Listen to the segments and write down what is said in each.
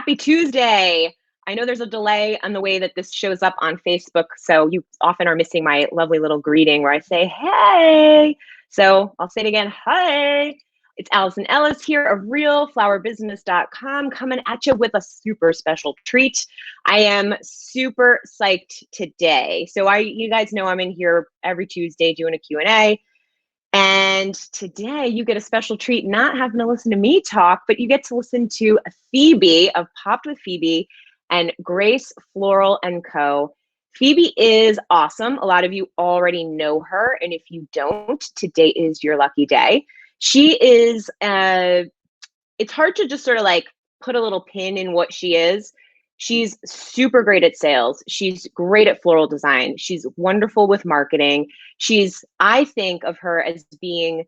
Happy Tuesday. I know there's a delay on the way that this shows up on Facebook, so you often are missing my lovely little greeting where I say, hey. So I'll say it again, hey. It's Alison Ellis here of realflowerbusiness.com coming at you with a super special treat. I am super psyched today. So you guys know I'm in here every Tuesday doing a Q&A. And today you get a special treat, not having to listen to me talk, but you get to listen to Phebe of Popped with Phebe and Grace Floral and Co. Phebe is awesome. A lot of you already know her. And if you don't, today is your lucky day. She is, it's hard to just sort of like put a little pin in what she is. She's super great at sales. She's great at floral design. She's wonderful with marketing. I think of her as being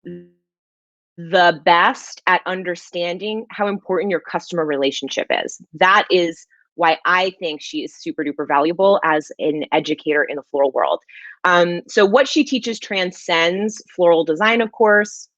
the best at understanding how important your customer relationship is. That is why I think she is super duper valuable as an educator in the floral world. So what she teaches transcends floral design, of course.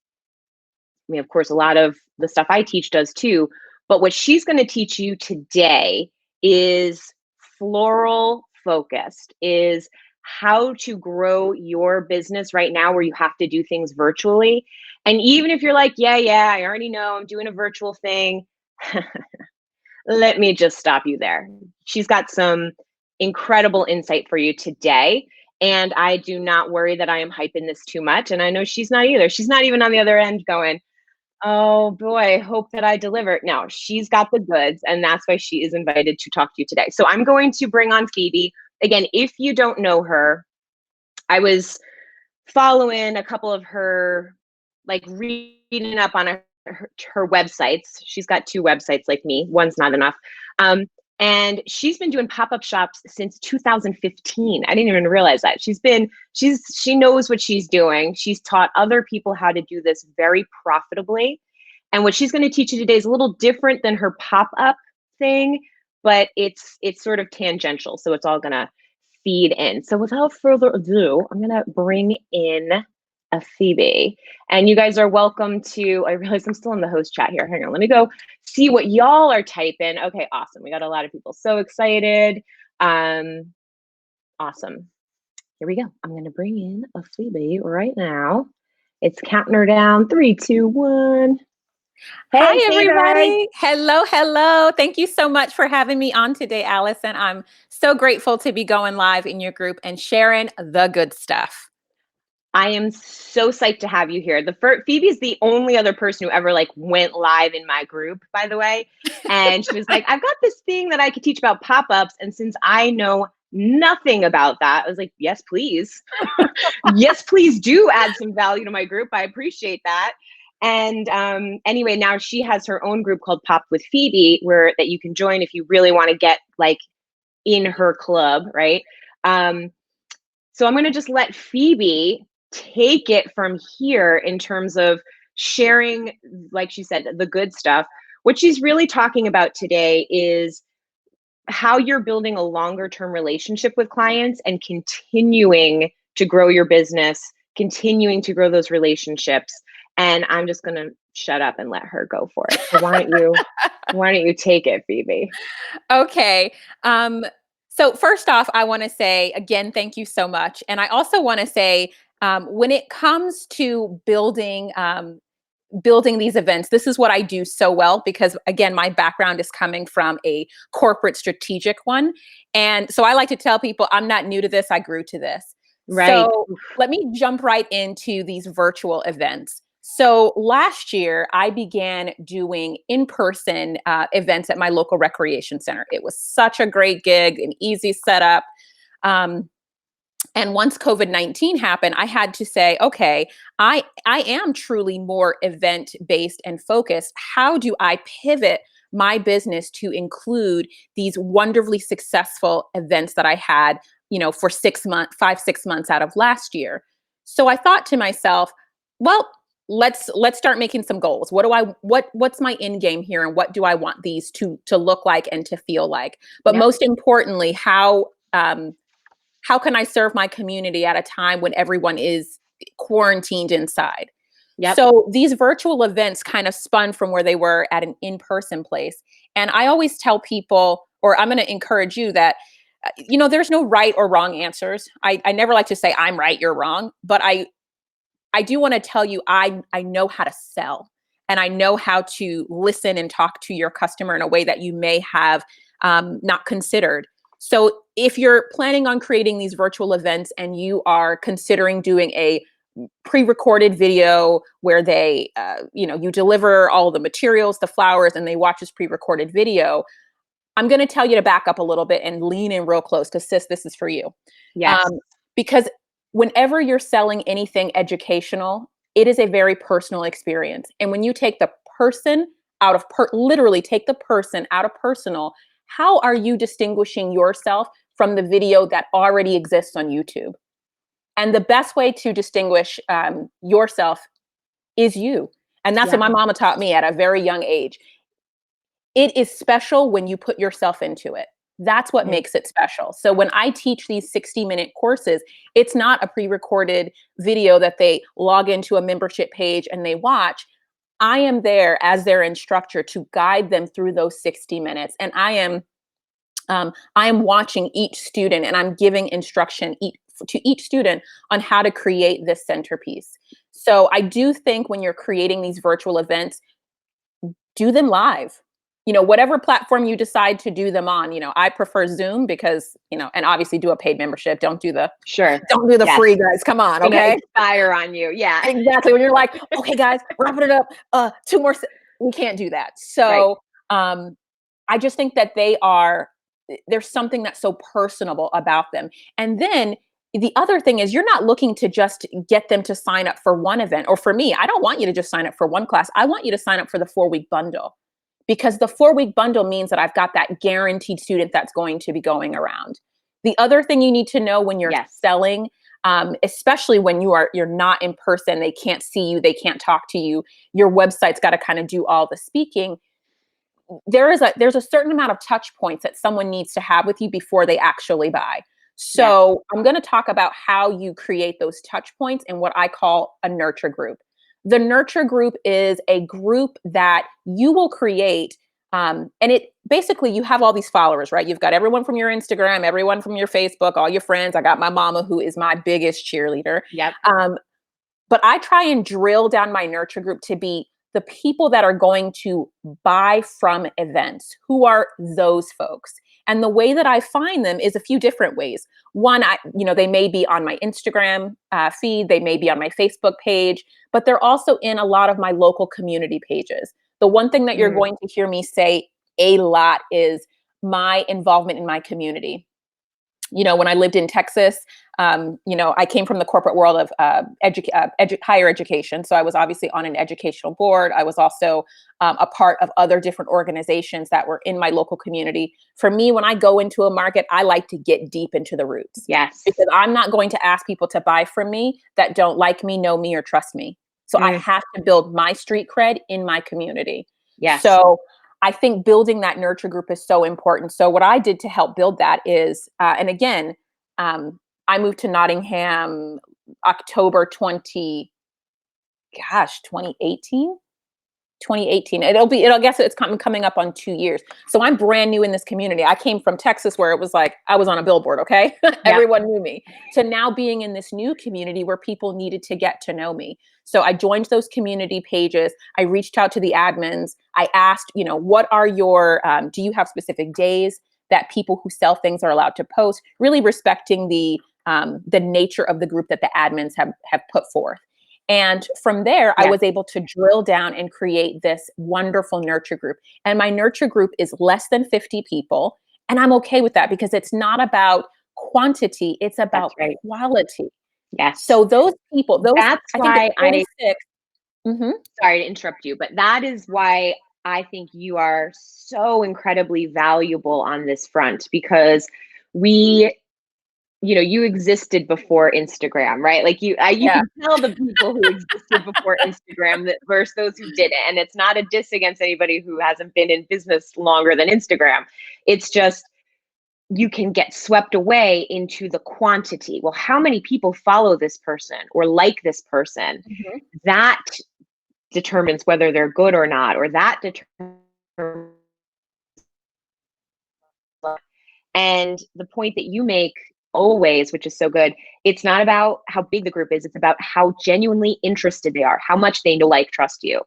I mean, of course, a lot of the stuff I teach does too. But what she's going to teach you today is floral focused, is how to grow your business right now where you have to do things virtually. And even if you're like, yeah, I already know I'm doing a virtual thing. Let me just stop you there. She's got some incredible insight for you today. And I do not worry that I am hyping this too much. And I know she's not either. She's not even on the other end going, oh boy, hope that I deliver. No, she's got the goods, and that's why she is invited to talk to you today. So I'm going to bring on Phebe. Again, if you don't know her, I was following a couple of her, like reading up on her websites. She's got 2 websites like me. One's not enough. And she's been doing pop-up shops since 2015. I didn't even realize that. She knows what she's doing. She's taught other people how to do this very profitably. And what she's going to teach you today is a little different than her pop-up thing, but it's sort of tangential. So it's all going to feed in. So without further ado, I'm going to bring in a Phebe. And you guys are welcome to, I realize I'm still in the host chat here. Hang on, let me go see what y'all are typing. Okay, awesome. We got a lot of people so excited. Awesome. Here we go. I'm going to bring in a Phebe right now. It's counting her down. 3, 2, 1. Hey, hi, everybody. Hello. Thank you so much for having me on today, Alison. I'm so grateful to be going live in your group and sharing the good stuff. I am so psyched to have you here. Phoebe is the only other person who ever like went live in my group, by the way. And she was like, I've got this thing that I could teach about pop-ups. And since I know nothing about that, I was like, yes, please. Yes, please do add some value to my group. I appreciate that. And anyway, now she has her own group called Pop with Phebe, that you can join if you really want to get like in her club, right? So I'm going to just let Phebe take it from here in terms of sharing, like she said, the good stuff. What she's really talking about today is how you're building a longer term relationship with clients and continuing to grow your business, continuing to grow those relationships. And I'm just going to shut up and let her go for it. So why don't you take it, Phebe? Okay. So first off, I want to say again, thank you so much. And I also want to say, when it comes to building these events, this is what I do so well because again, my background is coming from a corporate strategic one. And so I like to tell people I'm not new to this, I grew to this. Right. So let me jump right into these virtual events. So last year, I began doing in-person events at my local recreation center. It was such a great gig, an easy setup. And once COVID-19 happened, I had to say, okay, I am truly more event-based and focused. How do I pivot my business to include these wonderfully successful events that I had, for 6 months, 5-6 months out of last year? So I thought to myself, well, let's start making some goals. What's my end game here, and what do I want these to look like and to feel like? But most importantly, how can I serve my community at a time when everyone is quarantined inside? Yep. So these virtual events kind of spun from where they were at an in-person place. And I always tell people, or I'm going to encourage you that, there's no right or wrong answers. I never like to say I'm right, you're wrong, but I do want to tell you, I know how to sell, and I know how to listen and talk to your customer in a way that you may have not considered. So if you're planning on creating these virtual events and you are considering doing a pre-recorded video where they, you deliver all the materials, the flowers, and they watch this pre-recorded video, I'm going to tell you to back up a little bit and lean in real close because sis, this is for you. Yes. Because whenever you're selling anything educational, it is a very personal experience. And when you take the person out of literally take the person out of personal, how are you distinguishing yourself from the video that already exists on YouTube? And the best way to distinguish yourself is you. And that's Yeah. what my mama taught me at a very young age. It is special when you put yourself into it. That's what makes it special. So when I teach these 60-minute courses, it's not a pre-recorded video that they log into a membership page and they watch. I am there as their instructor to guide them through those 60 minutes. And I am watching each student and I'm giving instruction to each student on how to create this centerpiece. So I do think when you're creating these virtual events, do them live. Whatever platform you decide to do them on, I prefer Zoom because, and obviously do a paid membership. Don't do the Sure. Yes. Free, guys. Come on. Okay. Fire on you. Yeah. Exactly. When you're like, okay, guys, wrapping it up. Two more. We can't do that. So, I just think that there's something that's so personable about them. And then the other thing is you're not looking to just get them to sign up for one event. Or for me, I don't want you to just sign up for one class. I want you to sign up for the 4-week bundle. Because the 4-week bundle means that I've got that guaranteed student that's going to be going around. The other thing you need to know when you're selling, especially when you're not in person, they can't see you, they can't talk to you, your website's got to kind of do all the speaking. There's a certain amount of touch points that someone needs to have with you before they actually buy. So I'm going to talk about how you create those touch points in what I call a nurture group. The nurture group is a group that you will create. And it basically, you have all these followers, right? You've got everyone from your Instagram, everyone from your Facebook, all your friends. I got my mama, who is my biggest cheerleader. Yep. But I try and drill down my nurture group to be the people that are going to buy from events. Who are those folks? And the way that I find them is a few different ways. One, they may be on my Instagram feed, they may be on my Facebook page, but they're also in a lot of my local community pages. The one thing that you're going to hear me say a lot is my involvement in my community. When I lived in Texas, I came from the corporate world of higher education. So I was obviously on an educational board. I was also a part of other different organizations that were in my local community. For me, when I go into a market, I like to get deep into the roots. Yes. Because I'm not going to ask people to buy from me that don't like me, know me, or trust me. So I have to build my street cred in my community. Yes. So I think building that nurture group is so important. So what I did to help build that is, and again, I moved to Nottingham October 2018. 2018. I guess it's coming up on 2 years. So I'm brand new in this community. I came from Texas where it was like, I was on a billboard. Okay. Everyone knew me. To now being in this new community where people needed to get to know me. So I joined those community pages. I reached out to the admins. I asked, what are your, do you have specific days that people who sell things are allowed to post, really respecting the nature of the group that the admins have put forth. And from there, I was able to drill down and create this wonderful nurture group. And my nurture group is less than 50 people. And I'm okay with that because it's not about quantity, it's about quality. Yes. So those people, that's why Mm-hmm. Sorry to interrupt you, but that is why I think you are so incredibly valuable on this front, because you existed before Instagram, right? Like you can tell the people who existed before Instagram versus those who didn't. And it's not a diss against anybody who hasn't been in business longer than Instagram. It's just, you can get swept away into the quantity. Well, how many people follow this person or like this person? Mhm. That determines whether they're good or not, or that determines. And the point that you make always, which is so good, it's not about how big the group is, it's about how genuinely interested they are, how much they know, like, trust you,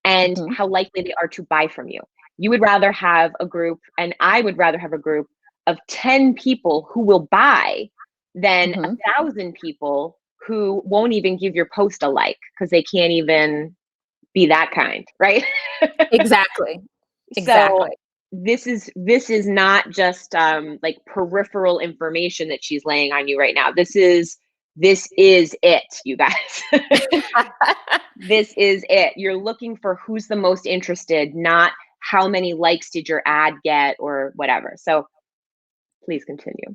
and Mhm. how likely they are to buy from you. You would rather have a group, and I would rather have a group of 10 people who will buy than Mhm. 1,000 people who won't even give your post a like because they can't even be that kind, right? Exactly. So Exactly. this is not just like peripheral information that she's laying on you right now. This is it, you guys. This is it. You're looking for who's the most interested, not how many likes did your ad get or whatever. So please continue.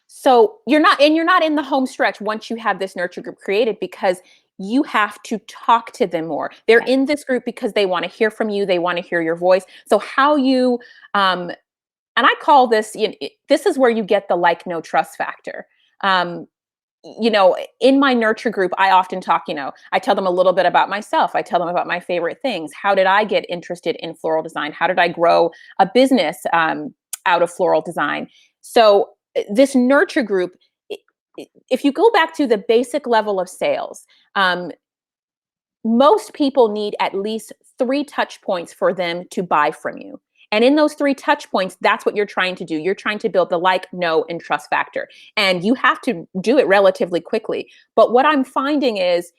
So you're not in the home stretch once you have this nurture group created, because you have to talk to them more. They're Yes. in this group because they want to hear from you. They want to hear your voice. So how you, and I call this, this is where you get the like, no trust factor. Um, in my nurture group, I often talk, I tell them a little bit about myself. I tell them about my favorite things. How did I get interested in floral design? How did I grow a business out of floral design? So this nurture group, if you go back to the basic level of sales, um, most people need at least 3 touch points for them to buy from you. And in those 3 touch points, that's what you're trying to do. You're trying to build the like, know, and trust factor. And you have to do it relatively quickly. But what I'm finding is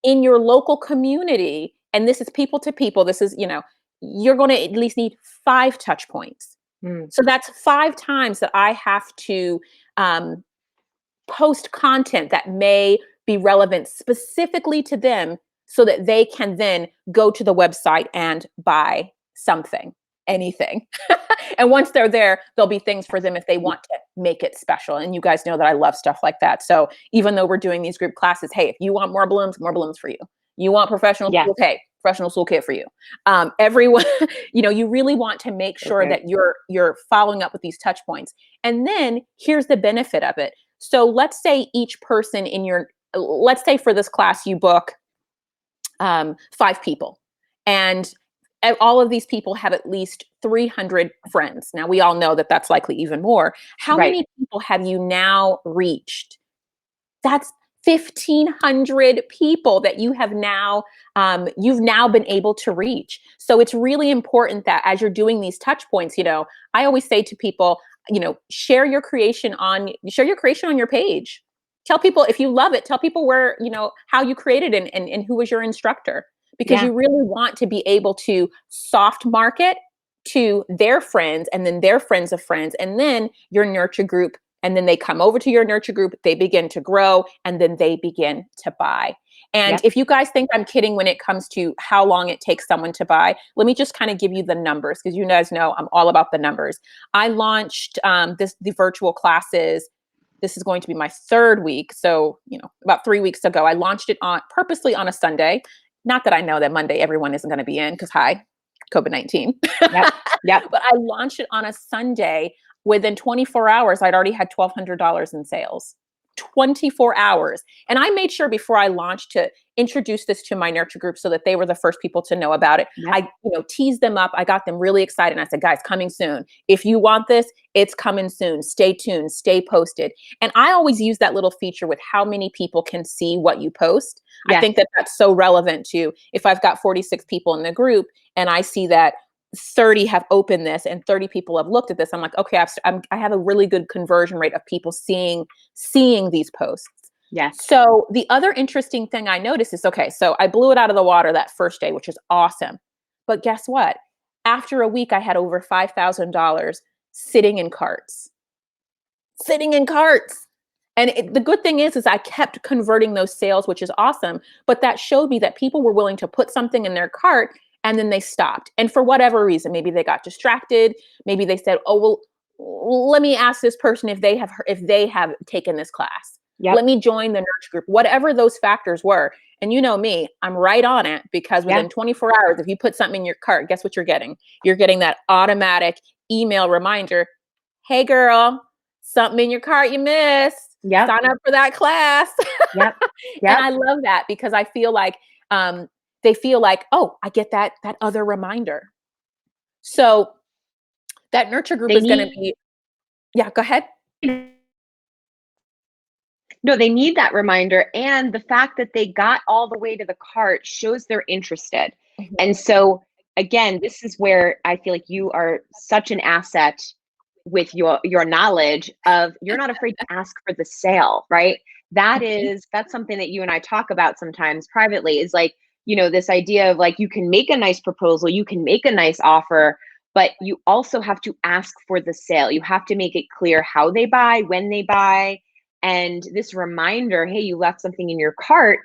in your local community, and this is people to people, this is, you're going to at least need 5 touch points. Mm, So that's 5 times that I have to um, post content that may be relevant specifically to them so that they can then go to the website and buy something, anything. And once they're there, there'll be things for them if they want to make it special. And you guys know that I love stuff like that. So even though we're doing these group classes, hey, if you want more balloons for you. You want professional yes. school, hey, professional school kit for you. Everyone, you really want to make So sure good. that you're following up with these touch points. And then here's the benefit of it. So let's say each person let's say for this class you book 5 people, and all of these people have at least 300 friends. Now we all know that that's likely even more. How Right. many people have you now reached? That's 1,500 people that you've now been able to reach. So it's really important that as you're doing these touch points, I always say to people, share your creation on your page. Tell people if you love it, tell people where, how you created and who was your instructor, because Yeah. you really want to be able to soft market to their friends and then their friends of friends and then your nurture group, and then they come over to your nurture group, they begin to grow, and then they begin to buy. And Yep. if you guys think I'm kidding when it comes to how long it takes someone to buy, let me just kind of give you the numbers, because you guys know I'm all about the numbers. I launched the virtual classes. This is going to be my 3rd week. So, about 3 weeks ago, I launched it purposely on a Sunday. Not that I know that Monday everyone isn't going to be in, because hi, COVID-19. Yep. Yep. But I launched it on a Sunday. Within 24 hours, I'd already had $1,200 in sales. 24 hours. And I made sure before I launched to introduce this to my nurture group so that they were the first people to know about it. Yep. I, teased them up. I got them really excited. And I said, guys, coming soon. If you want this, it's coming soon. Stay tuned, stay posted. And I always use that little feature with how many people can see what you post. I Yes. think that that's so relevant to if I've got 46 people in the group and I see that 30 have opened this and 30 people have looked at this. I'm like, okay, I have a really good conversion rate of people seeing these posts. Yes. So the other interesting thing I noticed is, okay, so I blew it out of the water that first day, which is awesome. But guess what? After a week, I had over $5,000 sitting in carts. Sitting in carts. And the good thing is I kept converting those sales, which is awesome. But that showed me that people were willing to put something in their cart and then they stopped. And for whatever reason, maybe they got distracted. Maybe they said, "Oh, well, let me ask this person if they have taken this class. Yep. Let me join the nurture group." Whatever those factors were. And you know me, I'm right on it, because Yeah. within 24 hours, if you put something in your cart, guess what you're getting? You're getting that automatic email reminder. hey girl, something in your cart you missed. Yep. Sign up for that class. Yep. And Yep. I love that because I feel like they feel like, oh, I get that other reminder. So that nurture group They is going to need be, yeah, go ahead. No, they need that reminder, and the fact that they got all the way to the cart shows they're interested. Mhm. And so, again, this is where I feel like you are such an asset with your knowledge of you're not afraid to ask for the sale, right? Mhm. That's something that you and I talk about sometimes privately is like, this idea of like you can make a nice proposal, you can make a nice offer, but you also have to ask for the sale. You have to make it clear how they buy, when they buy, and this reminder, hey, you left something in your cart,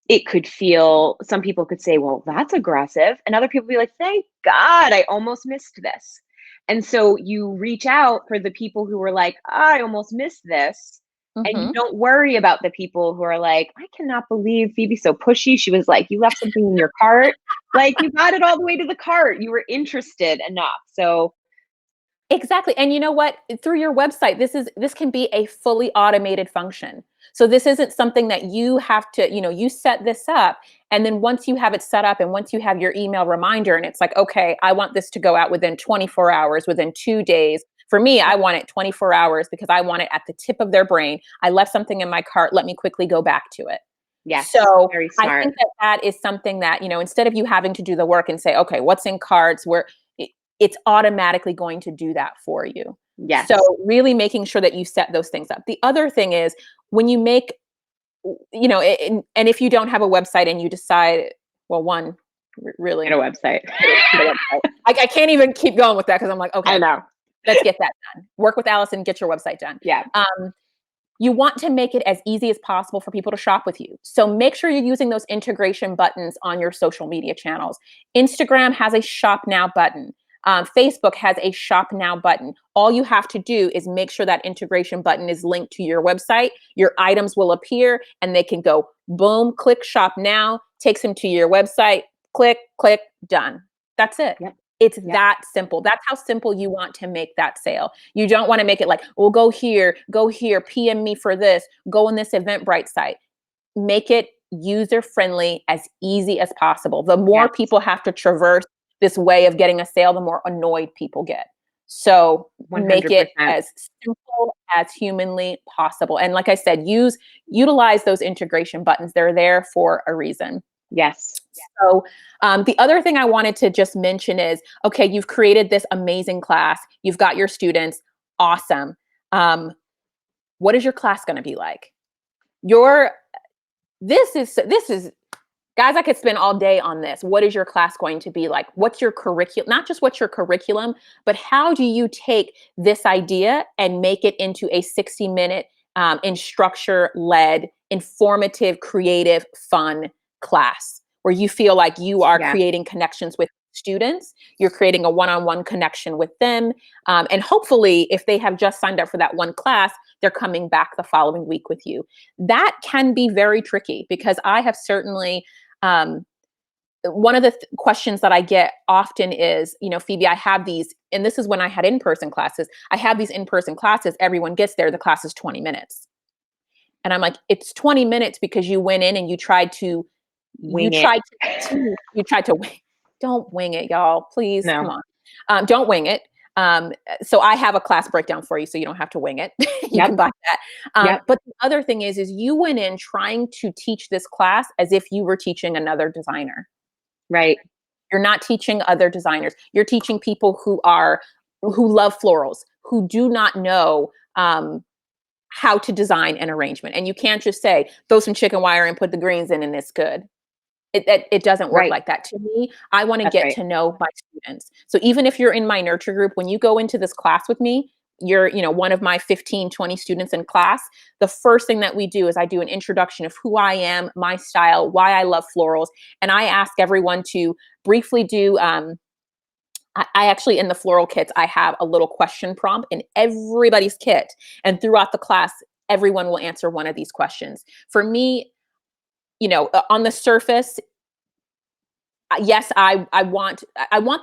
it could feel, some people could say, well, that's aggressive. And other people be like, thank God, I almost missed this. And so you reach out for the people who were like, I almost missed this. And you Mhm. don't worry about the people who are like, I cannot believe Phoebe's so pushy. She was like, you left something in your cart. Like you got it all the way to the cart. You were interested enough. So Exactly. And you know what? Through your website, this can be a fully automated function. So this isn't something that you have to, you set this up and then once you have it set up and once you have your email reminder and it's like, okay, I want this to go out within 24 hours, within 2 days. For me, I want it 24 hours because I want it at the tip of their brain. I left something in my cart. Let me quickly go back to it. yes, So very I smart. think that is something that, instead of you having to do the work and say, okay, what's in cards, where it's automatically going to do that for you. So Yes. really making sure that you set those things up. The other thing is when you make, and if you don't have a website and you decide, well, one, Get a really website. get a website. I can't even keep going with that because I'm like, I okay, know. let's get that done. Work with Alison, get your website done. Yeah. You want to make it as easy as possible for people to shop with you. So make sure you're using those integration buttons on your social media channels. Instagram has a shop now button. Facebook has a shop now button. All you have to do is make sure that integration button is linked to your website. Your items will appear and they can go boom, click shop now, takes them to your website, click, click, done. That's it. Yep. It's Yep. that simple. That's how simple you want to make that sale. You don't want to make it like, well, go here, PM me for this, go on this Eventbrite site. Make it user friendly, as easy as possible. The more Yes. people have to traverse this way of getting a sale, the more annoyed people get. So make it 100%. as simple as humanly possible. And like I said, utilize those integration buttons. They're there for a reason. Yes. So the other thing I wanted to just mention is, okay, you've created this amazing class. You've got your students. Awesome. What is your class going to be like? This is guys, I could spend all day on this. What is your class going to be like? What's your curriculum? Not just what's your curriculum, but how do you take this idea and make it into a 60-minute instructor-led, informative, creative, fun class where you feel like you are Yeah. creating connections with students, you're creating a one-on-one connection with them, and hopefully if they have just signed up for that one class, they're coming back the following week with you. That can be very tricky because I have certainly one of the questions that I get often is, Phoebe, I have these, and this is when I had in-person classes. I have these in-person classes. Everyone gets there. The class is 20 minutes. And I'm like, it's 20 minutes because you went in and you tried to Wing it. wing. Don't wing it, y'all. Please, come No. on. Don't wing it. So I have a class breakdown for you, so you don't have to wing it. You Yep. can buy that. Yep. But the other thing is you went in trying to teach this class as if you were teaching another designer. Right. You're not teaching other designers. You're teaching people who love florals, who do not know how to design an arrangement. And you can't just say, throw some chicken wire and put the greens in and it's good. It doesn't work Right. like that. To me, I want to That's get right. to know my students. So even if you're in my nurture group, when you go into this class with me, you're, one of my 15, 20 students in class. The first thing that we do is I do an introduction of who I am, my style, why I love florals. And I ask everyone to briefly do, I actually, in the floral kits, I have a little question prompt in everybody's kit. And throughout the class, everyone will answer one of these questions. For me, on the surface, yes, I want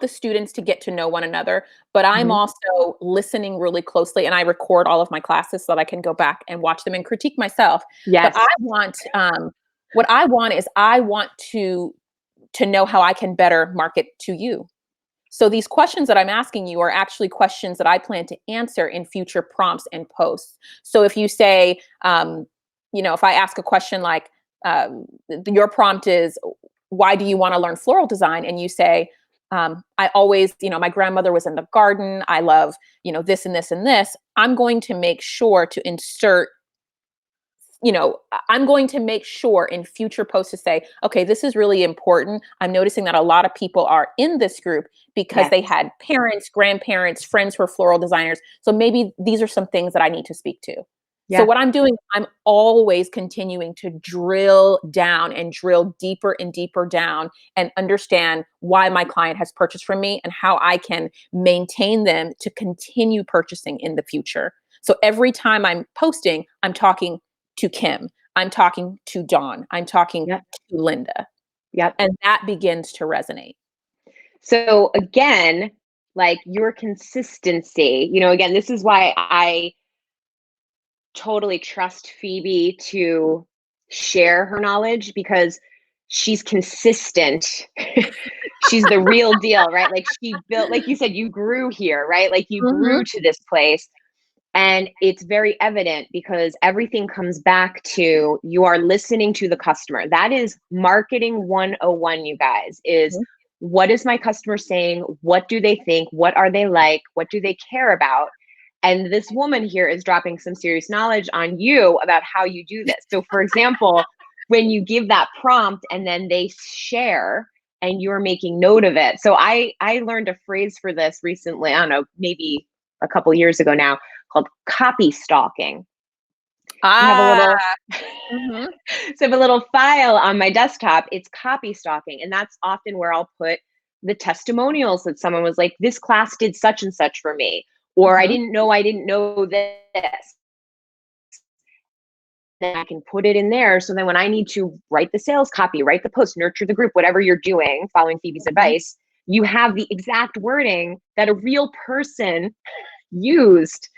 the students to get to know one another, but I'm Mhm. also listening really closely, and I record all of my classes so that I can go back and watch them and critique myself. But Yes. what I want is I want to know how I can better market to you. So these questions that I'm asking you are actually questions that I plan to answer in future prompts and posts. So if you say, if I ask a question like, your prompt is, why do you want to learn floral design? And you say, I always, my grandmother was in the garden. I love, this and this and this. I'm going to make sure to insert I'm going to make sure in future posts to say, okay, this is really important. I'm noticing that a lot of people are in this group because Yes. they had parents, grandparents, friends who are floral designers. So maybe these are some things that I need to speak to. So Yeah. what I'm doing, I'm always continuing to drill down and drill deeper and deeper down and understand why my client has purchased from me and how I can maintain them to continue purchasing in the future. So every time I'm posting, I'm talking to Kim, I'm talking to Dawn, I'm talking Yep. to Linda, Yep. and that begins to resonate. So again, like your consistency, again, this is why I totally trust Phoebe to share her knowledge because she's consistent. She's the real deal, right? Like she built, like you said, you grew here, right? Like you Mhm. grew to this place. And it's very evident because everything comes back to you are listening to the customer. That is marketing 101, you guys, is Mhm. what is my customer saying? What do they think? What are they like? What do they care about? And this woman here is dropping some serious knowledge on you about how you do this. So, for example, when you give that prompt and then they share and you're making note of it. So I learned a phrase for this recently. I don't know, maybe a couple years ago now, called copy stalking. I have a Ah, little mhm, so I have a little file on my desktop. It's copy stalking, and that's often where I'll put the testimonials that someone was like, "This class did such and such for me," or mhm, I didn't know this." Then I can put it in there. So then when I need to write the sales copy, write the post, nurture the group, whatever you're doing, following Phoebe's mhm. advice, you have the exact wording that a real person used.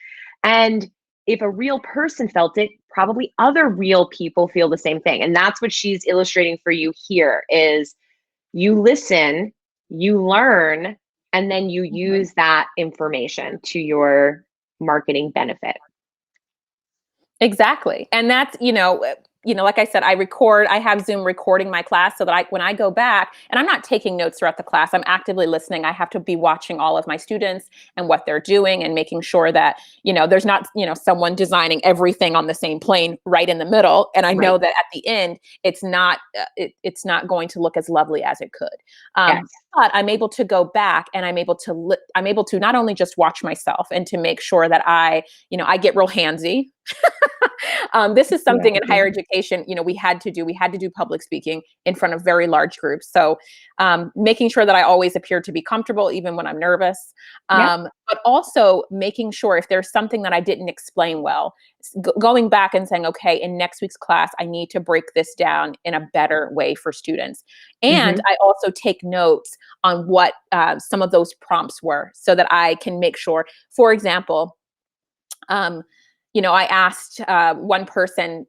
And if a real person felt it, probably other real people feel the same thing. And that's what she's illustrating for you here is you listen, you learn, and then you Mhm. use that information to your marketing benefit. Exactly. And that's, like I said, I have Zoom recording my class so that when I go back, and I'm not taking notes throughout the class, I'm actively listening. I have to be watching all of my students and what they're doing and making sure that, there's not, someone designing everything on the same plane right in the middle. And I know Right. that at the end, it's not going to look as lovely as it could. Yes. But I'm able to go back and I'm able to not only just watch myself and to make sure that I get real handsy. This is Yeah. something in higher education, we had to do public speaking in front of very large groups. So making sure that I always appear to be comfortable, even when I'm nervous. Yep. But also making sure if there's something that I didn't explain well, going back and saying, okay, in next week's class, I need to break this down in a better way for students. And Hmm. I also take notes on what some of those prompts were so that I can make sure, for example, um, I asked one person,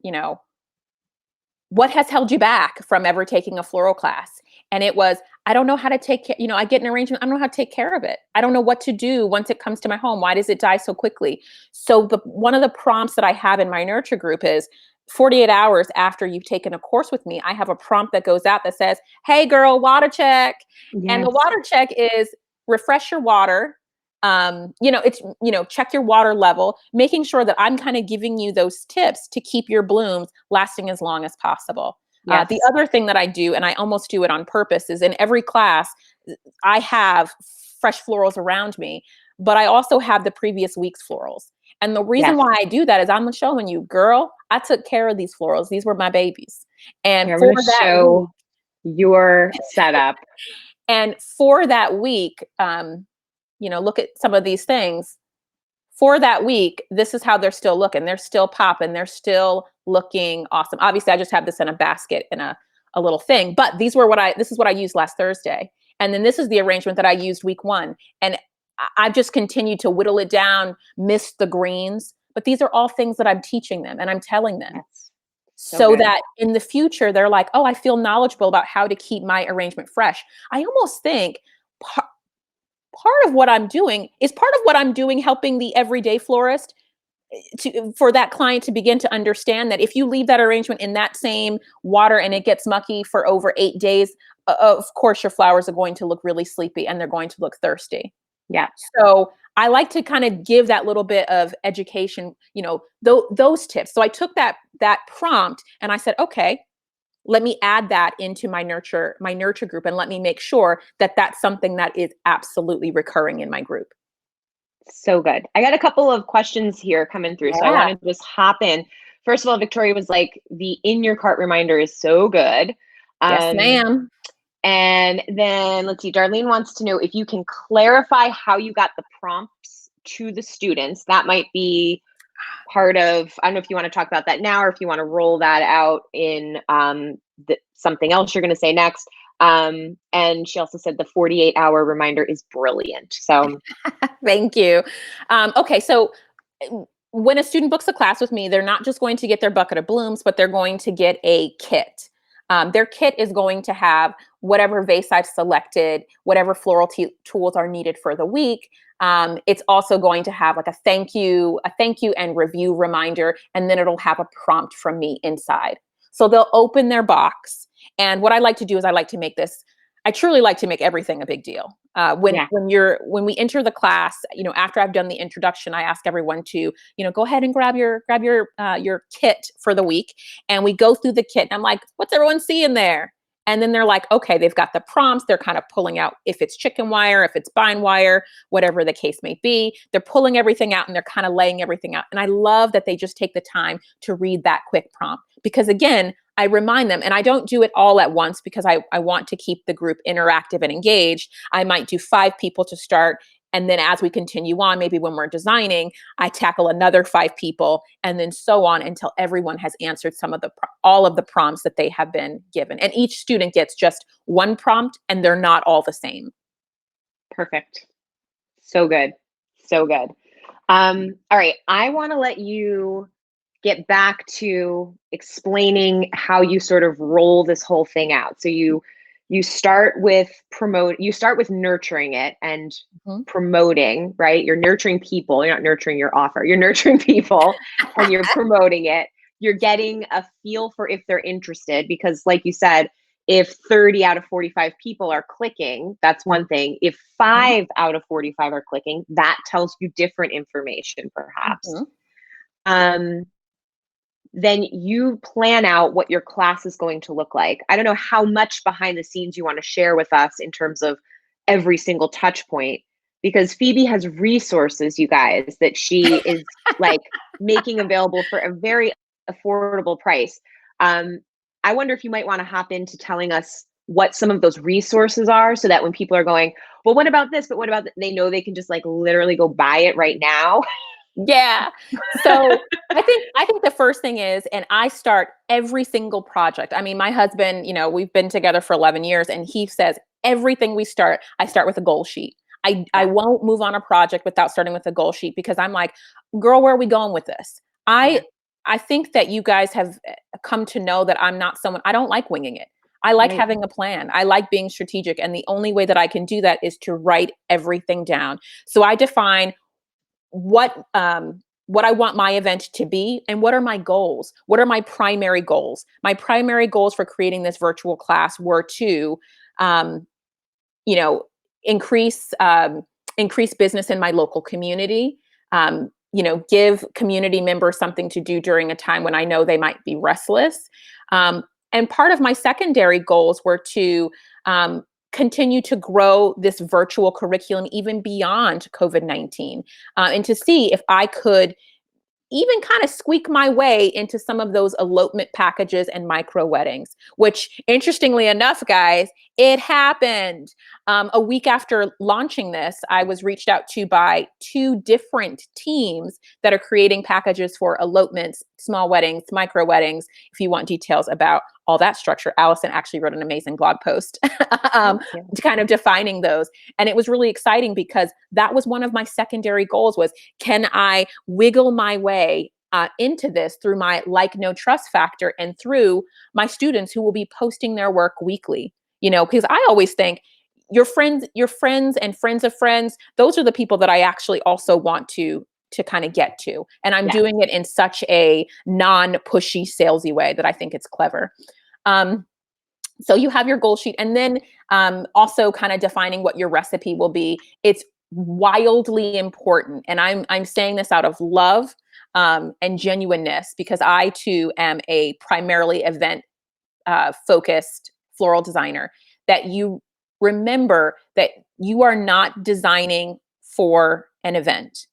what has held you back from ever taking a floral class? And it was, I don't know how to take care, I get an arrangement, I don't know how to take care of it. I don't know what to do once it comes to my home. Why does it die so quickly? So one of the prompts that I have in my nurture group is 48 hours after you've taken a course with me, I have a prompt that goes out that says, hey girl, water check. And the Yes. water check is refresh your water, it's check your water level, making sure that I'm kind of giving you those tips to keep your blooms lasting as long as possible. The Yes. other thing that I do, and I almost do it on purpose, is in every class I have fresh florals around me, but I also have the previous week's florals. And the reason Yes. why I do that is I'm showing you, girl, I took care of these florals, these were my babies. And Here, I'm for going to that week show your setup. and for that week look at some of these things. For that week, this is how they're still looking. They're still popping. They're still looking awesome. Obviously, I just have this in a basket in a a little thing. But this is what I used last Thursday. And then this is the arrangement that I used week 1. And I've just continued to whittle it down, miss the greens. But these are all things that I'm teaching them and I'm telling them. That's So good. that in the future, they're like, oh, I feel knowledgeable about how to keep my arrangement fresh. I almost think part of what I'm doing is part of what I'm doing helping the everyday florist for that client to begin to understand that if you leave that arrangement in that same water and it gets mucky for over 8 days, of course your flowers are going to look really sleepy and they're going to look thirsty. Yeah. So I like to kind of give that little bit of education, those tips. So I took that prompt and I said, okay, let me add that into my nurture group and let me make sure that that's something that is absolutely recurring in my group. So good. I got a couple of questions here coming through. So I Yeah. want to just hop in. First of all, Victoria was like, the in your cart reminder is so good. Yes, ma'am. And then let's see, Darlene wants to know if you can clarify how you got the prompts to the students. That might be part of, I don't know if you want to talk about that now or if you want to roll that out in something else you're going to say next. And she also said the 48-hour reminder is brilliant. So thank you. Okay, so when a student books a class with me, they're not just going to get their bucket of blooms, but they're going to get a kit. Their kit is going to have whatever vase I've selected, whatever floral tools are needed for the week. It's also going to have like a thank you and review reminder, and then it'll have a prompt from me inside. So they'll open their box. And what I like to do is I truly like to make everything a big deal. When we enter the class, after I've done the introduction, I ask everyone to, go ahead and grab your kit for the week. And we go through the kit and I'm like, what's everyone seeing there? And then they're like, okay, they've got the prompts. They're kind of pulling out if it's chicken wire, if it's vine wire, whatever the case may be. They're pulling everything out and they're kind of laying everything out. And I love that they just take the time to read that quick prompt because again, I remind them, and I don't do it all at once because I want to keep the group interactive and engaged. I might do 5 people to start. And then as we continue on, maybe when we're designing, I tackle another 5 people and then so on until everyone has answered all of the prompts that they have been given. And each student gets just one prompt and they're not all the same. Perfect. So good. So good. All right. I want to let you get back to explaining how you sort of roll this whole thing out. So you start with nurturing it and promoting, right? You're nurturing people. You're not nurturing your offer. You're nurturing people and you're promoting it. You're getting a feel for if they're interested because like you said, if 30 out of 45 people are clicking, that's one thing. If 5 out of 45 are clicking, that tells you different information perhaps. Then you plan out what your class is going to look like. I don't know how much behind the scenes you want to share with us in terms of every single touch point, because Phoebe has resources, you guys, that she is like making available for a very affordable price. I wonder if you might want to hop into telling us what some of those resources are so that when people are going, well, what about this? But what about that? They know they can just like literally go buy it right now. Yeah. So I think the first thing is, and I start every single project. I mean, my husband, we've been together for 11 years and he says everything I start with a goal sheet. I won't move on a project without starting with a goal sheet because I'm like, girl, where are we going with this? I think that you guys have come to know that I'm not someone, I don't like winging it. I like having a plan. I like being strategic. And the only way that I can do that is to write everything down. So I define what I want my event to be and what are my goals? What are my primary goals? My primary goals for creating this virtual class were to, increase business in my local community, give community members something to do during a time when I know they might be restless. And part of my secondary goals were to continue to grow this virtual curriculum even beyond COVID-19, and to see if I could even kind of squeak my way into some of those elopement packages and micro weddings, which interestingly enough, guys, it happened. A week after launching this, I was reached out to by 2 different teams that are creating packages for elopements, small weddings, micro weddings, if you want details about all that structure. Alison actually wrote an amazing blog post kind of defining those. And it was really exciting because that was one of my secondary goals was, can I wiggle my way into this through my like, no, trust factor and through my students who will be posting their work weekly, because I always think your friends and friends of friends, those are the people that I actually also want to kind of get to. And I'm doing it in such a non-pushy, salesy way that I think it's clever. So you have your goal sheet, and then also kind of defining what your recipe will be. It's wildly important. And I'm saying this out of love and genuineness, because I too am a primarily event focused floral designer, that you remember that you are not designing for an event.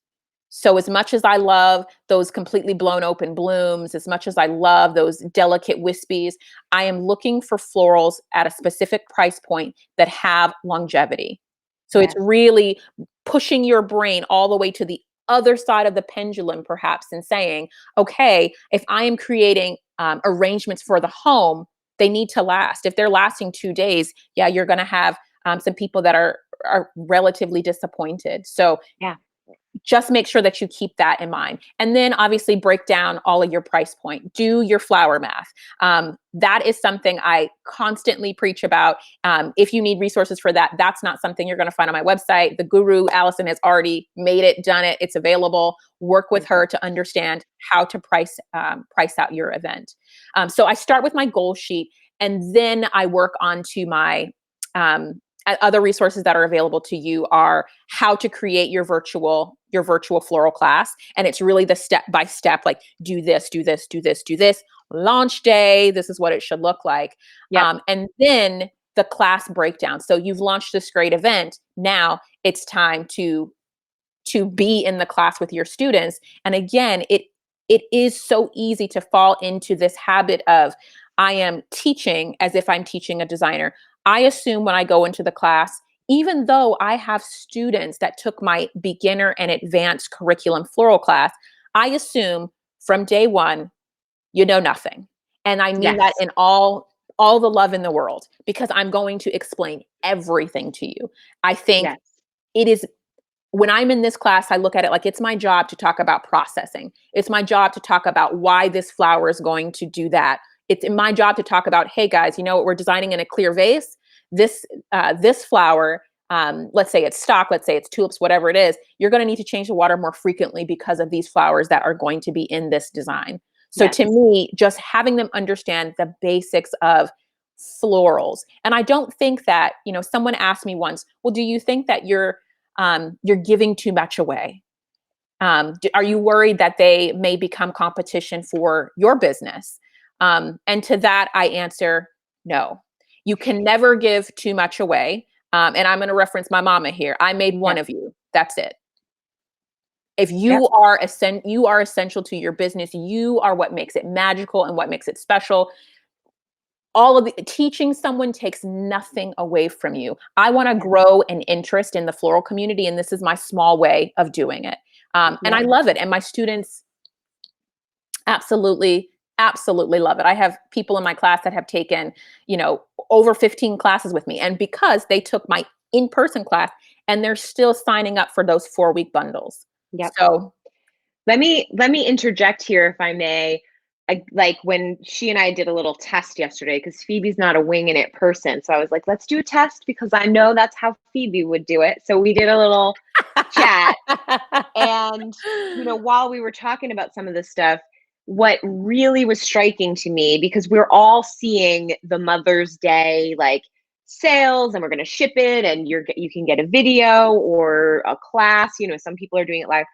So as much as I love those completely blown open blooms, as much as I love those delicate wispies, I am looking for florals at a specific price point that have longevity. So it's really pushing your brain all the way to the other side of the pendulum, perhaps, and saying, okay, if I am creating arrangements for the home, they need to last. If they're lasting 2 days, you're going to have some people that are relatively disappointed. So just make sure that you keep that in mind. And then obviously break down all of your price point. Do your flower math. That is something I constantly preach about. If you need resources for that, that's not something you're going to find on my website. The guru, Alison, has already made it, done it. It's available. Work with her to understand how to price out your event. So I start with my goal sheet, and then I work onto my other resources that are available to you are how to create your virtual floral class. And it's really the step-by-step, like do this, do this, do this, do this. Launch day, this is what it should look like. And then the class breakdown. So you've launched this great event. Now it's time to be in the class with your students. And again, it is so easy to fall into this habit of, I am teaching as if I'm teaching a designer. I assume when I go into the class, even though I have students that took my beginner and advanced curriculum floral class, I assume from day one, you know nothing. And I mean that in all the love in the world, because I'm going to explain everything to you. I think it is, when I'm in this class, I look at it like it's my job to talk about processing. It's my job to talk about why this flower is going to do that. It's my job to talk about, hey guys, you know what, we're designing in a clear vase. This flower, let's say it's stock, let's say it's tulips, whatever it is, you're going to need to change the water more frequently because of these flowers that are going to be in this design. So to me, just having them understand the basics of florals. And I don't think that, someone asked me once, well, do you think that you're giving too much away? Are you worried that they may become competition for your business? And to that, I answer, no. You can never give too much away. And I'm going to reference my mama here. I made one of you. That's it. If you are essential to your business, you are what makes it magical and what makes it special. All of the teaching someone takes nothing away from you. I want to grow an interest in the floral community, and this is my small way of doing it. And I love it. And my students absolutely love it. I have people in my class that have taken, over 15 classes with me. And because they took my in-person class, and they're still signing up for those 4-week bundles. So let me interject here, if I may. Like when she and I did a little test yesterday, because Phoebe's not a winging it person. So I was like, let's do a test, because I know that's how Phoebe would do it. So we did a little chat. And, while we were talking about some of this stuff, what really was striking to me, because we're all seeing the Mother's Day like sales, and we're going to ship it, and you can get a video or a class, some people are doing it live.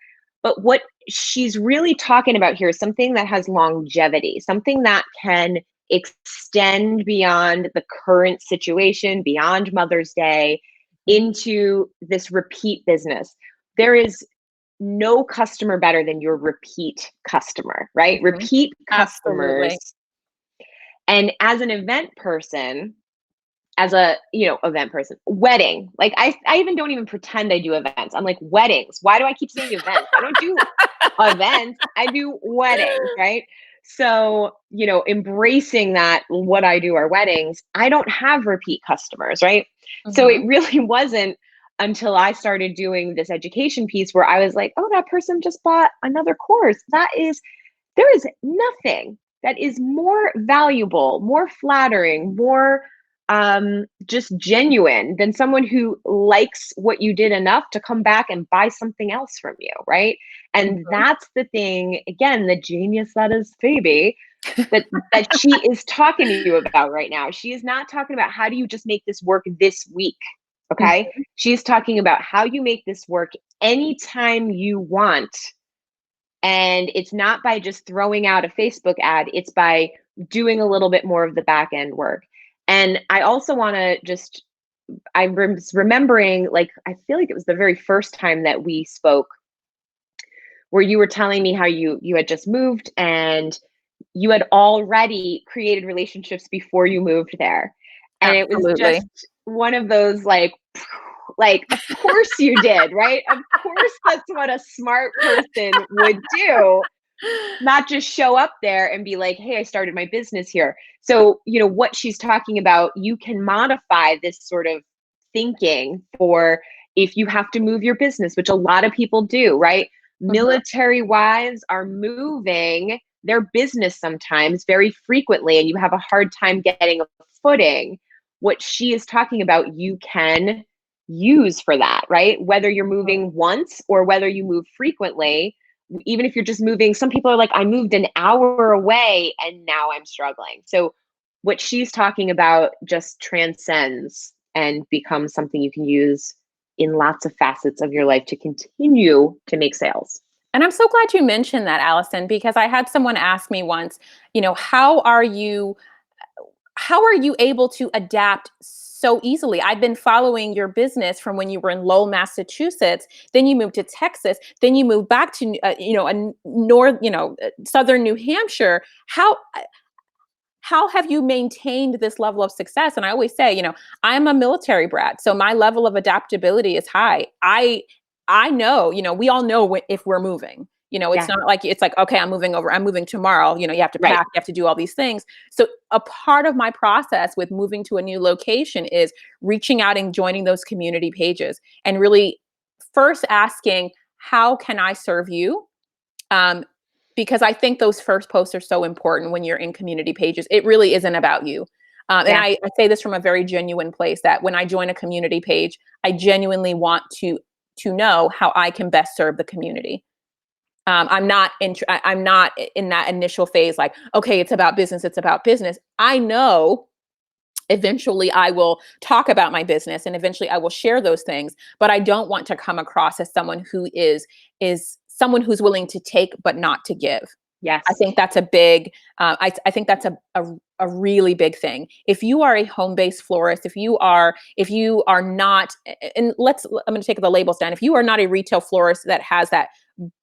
But what she's really talking about here is something that has longevity, something that can extend beyond the current situation, beyond Mother's Day, into this repeat business. There is no customer better than your repeat customer, right? Repeat customers. And as an event person, wedding, like I even don't even pretend I do events. I'm like, weddings. Why do I keep saying events? I don't do events. I do weddings, right? So, embracing that, what I do are weddings, I don't have repeat customers, right? So Mm-hmm. it really wasn't until I started doing this education piece where I was like, oh, that person just bought another course. There is nothing that is more valuable, more flattering, more just genuine than someone who likes what you did enough to come back and buy something else from you, right? And Mm-hmm. that's the thing, again, the genius that is Phoebe, that she is talking to you about right now. She is not talking about how do you just make this work this week. Okay. Mm-hmm. She's talking about how you make this work anytime you want. And it's not by just throwing out a Facebook ad, it's by doing a little bit more of the back end work. And I also want to just, I was remembering, like, I feel like it was the very first time that we spoke where you were telling me how you had just moved and you had already created relationships before you moved there. And it was Absolutely. just one of those like, of course you did, right? Of course that's what a smart person would do, not just show up there and be like, hey, I started my business here. So, what she's talking about, you can modify this sort of thinking for if you have to move your business, which a lot of people do, right? Mm-hmm. Military wives are moving their business sometimes very frequently, and you have a hard time getting a footing. What she is talking about, you can use for that, right? Whether you're moving once or whether you move frequently, even if you're just moving, some people are like, I moved an hour away and now I'm struggling. So what she's talking about just transcends and becomes something you can use in lots of facets of your life to continue to make sales. And I'm so glad you mentioned that, Allison, because I had someone ask me once, how are you able to adapt so easily? I've been following your business from when you were in Lowell, Massachusetts, then you moved to Texas, then you moved back to southern New Hampshire. How have you maintained this level of success? And I always say, I'm a military brat, so my level of adaptability is high. I know, we all know if we're moving. It's Yeah, not like it's like, okay, I'm moving over, I'm moving tomorrow. You have to right. pack, you have to do all these things. So a part of my process with moving to a new location is reaching out and joining those community pages and really first asking, how can I serve you? Um, because I think those first posts are so important when you're in community pages. It really isn't about you. And Yeah, I say this from a very genuine place that when I join a community page, I genuinely want to know how I can best serve the community. I'm not in that initial phase like, okay, it's about business. It's about business. I know eventually I will talk about my business and eventually I will share those things, but I don't want to come across as someone who is someone who's willing to take but not to give. I yes. think that's a big, I think that's a really big thing. If you are a home-based florist, if you are not, and I'm going to take the labels down. If you are not a retail florist that has that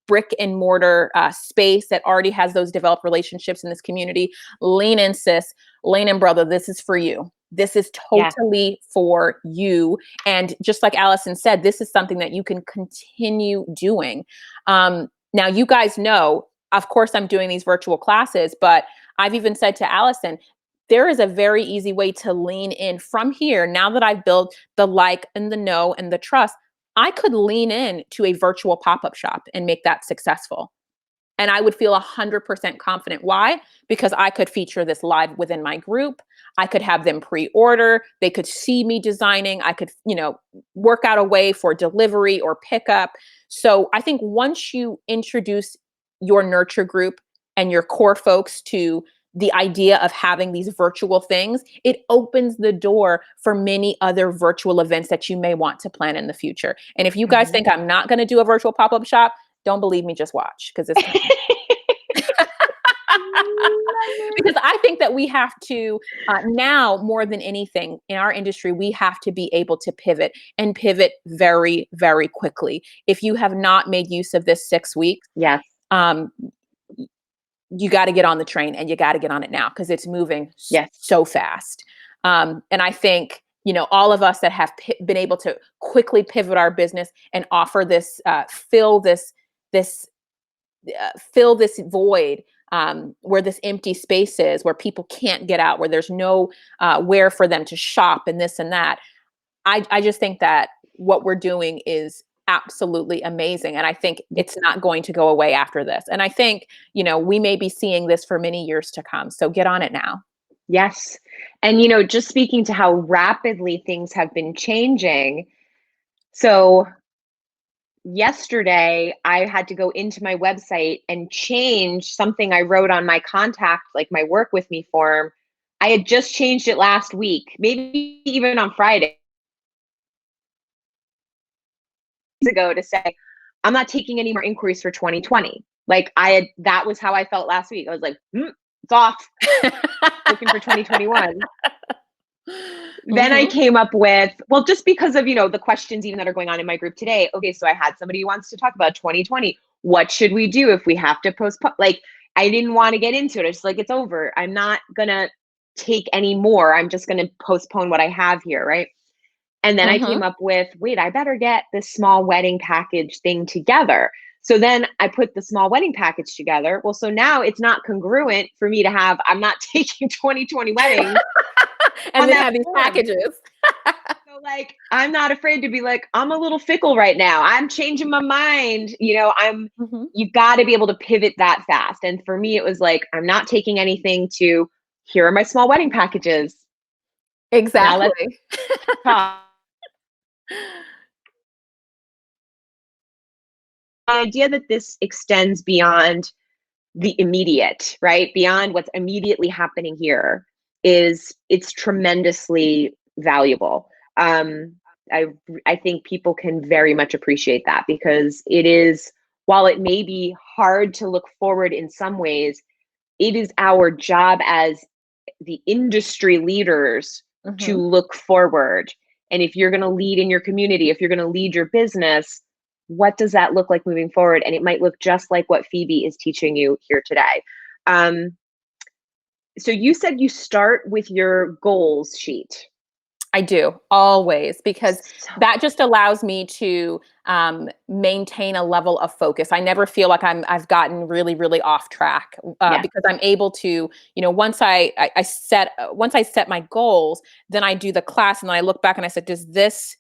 brick and mortar space that already has those developed relationships in this community, lean in, sis, lean in, brother. This is for you. This is Yeah. totally for you. And just like Allison said, this is something that you can continue doing. Now, you guys know, of course, I'm doing these virtual classes, but I've even said to Allison, there is a very easy way to lean in from here. Now that I've built the like and the know and the trust, I could lean in to a virtual pop-up shop and make that successful. And I would feel 100% confident. Why? Because I could feature this live within my group. I could have them pre-order. They could see me designing. I could, work out a way for delivery or pickup. So I think once you introduce your nurture group and your core folks to the idea of having these virtual things, it opens the door for many other virtual events that you may want to plan in the future. And if you guys Mhm. think I'm not going to do a virtual pop-up shop, don't believe me, just watch because it's coming. Because I think that we have to, now more than anything in our industry, we have to be able to pivot and pivot very, very quickly. If you have not made use of this 6 weeks, Yes. um, you got to get on the train and you got to get on it now because it's moving Yes. so fast. And I think, all of us that have been able to quickly pivot our business and offer this, fill this void, where this empty space is, where people can't get out, where there's no where for them to shop and this and that. I just think that what we're doing is absolutely amazing. And I think it's not going to go away after this. And I think, we may be seeing this for many years to come. So get on it now. Yes. And, just speaking to how rapidly things have been changing. So yesterday, I had to go into my website and change something I wrote on my contact, like my work with me form. I had just changed it last week, maybe even on Friday ago, to say, I'm not taking any more inquiries for 2020. Like that was how I felt last week. I was like, it's off. Looking for 2021. Then I came up with, well, just because of, the questions even that are going on in my group today. Okay, so I had somebody who wants to talk about 2020. What should we do if we have to postpone? Like, I didn't want to get into it. It's like, it's over. I'm not going to take any more. I'm just going to postpone what I have here, right? And then I came up with, wait, I better get this small wedding package thing together. So then I put the small wedding package together. Well, so now it's not congruent for me to have, I'm not taking 2020 weddings. And then have these packages. So like, I'm not afraid to be like, I'm a little fickle right now. I'm changing my mind. You've got to be able to pivot that fast. And for me, it was like, I'm not taking anything to, here are my small wedding packages. Exactly. Now let's talk. The idea that this extends beyond the immediate, right? Beyond what's immediately happening here it's tremendously valuable. I think people can very much appreciate that, because it is, while it may be hard to look forward in some ways, it is our job as the industry leaders to look forward. And if you're going to lead in your community, if you're going to lead your business, what does that look like moving forward? And it might look just like what Phoebe is teaching you here today. So you said you start with your goals sheet. I do, always, because that just allows me to maintain a level of focus. I never feel like I've gotten really, really off track because I'm able to, once I set my goals, then I do the class and then I look back and I said, does this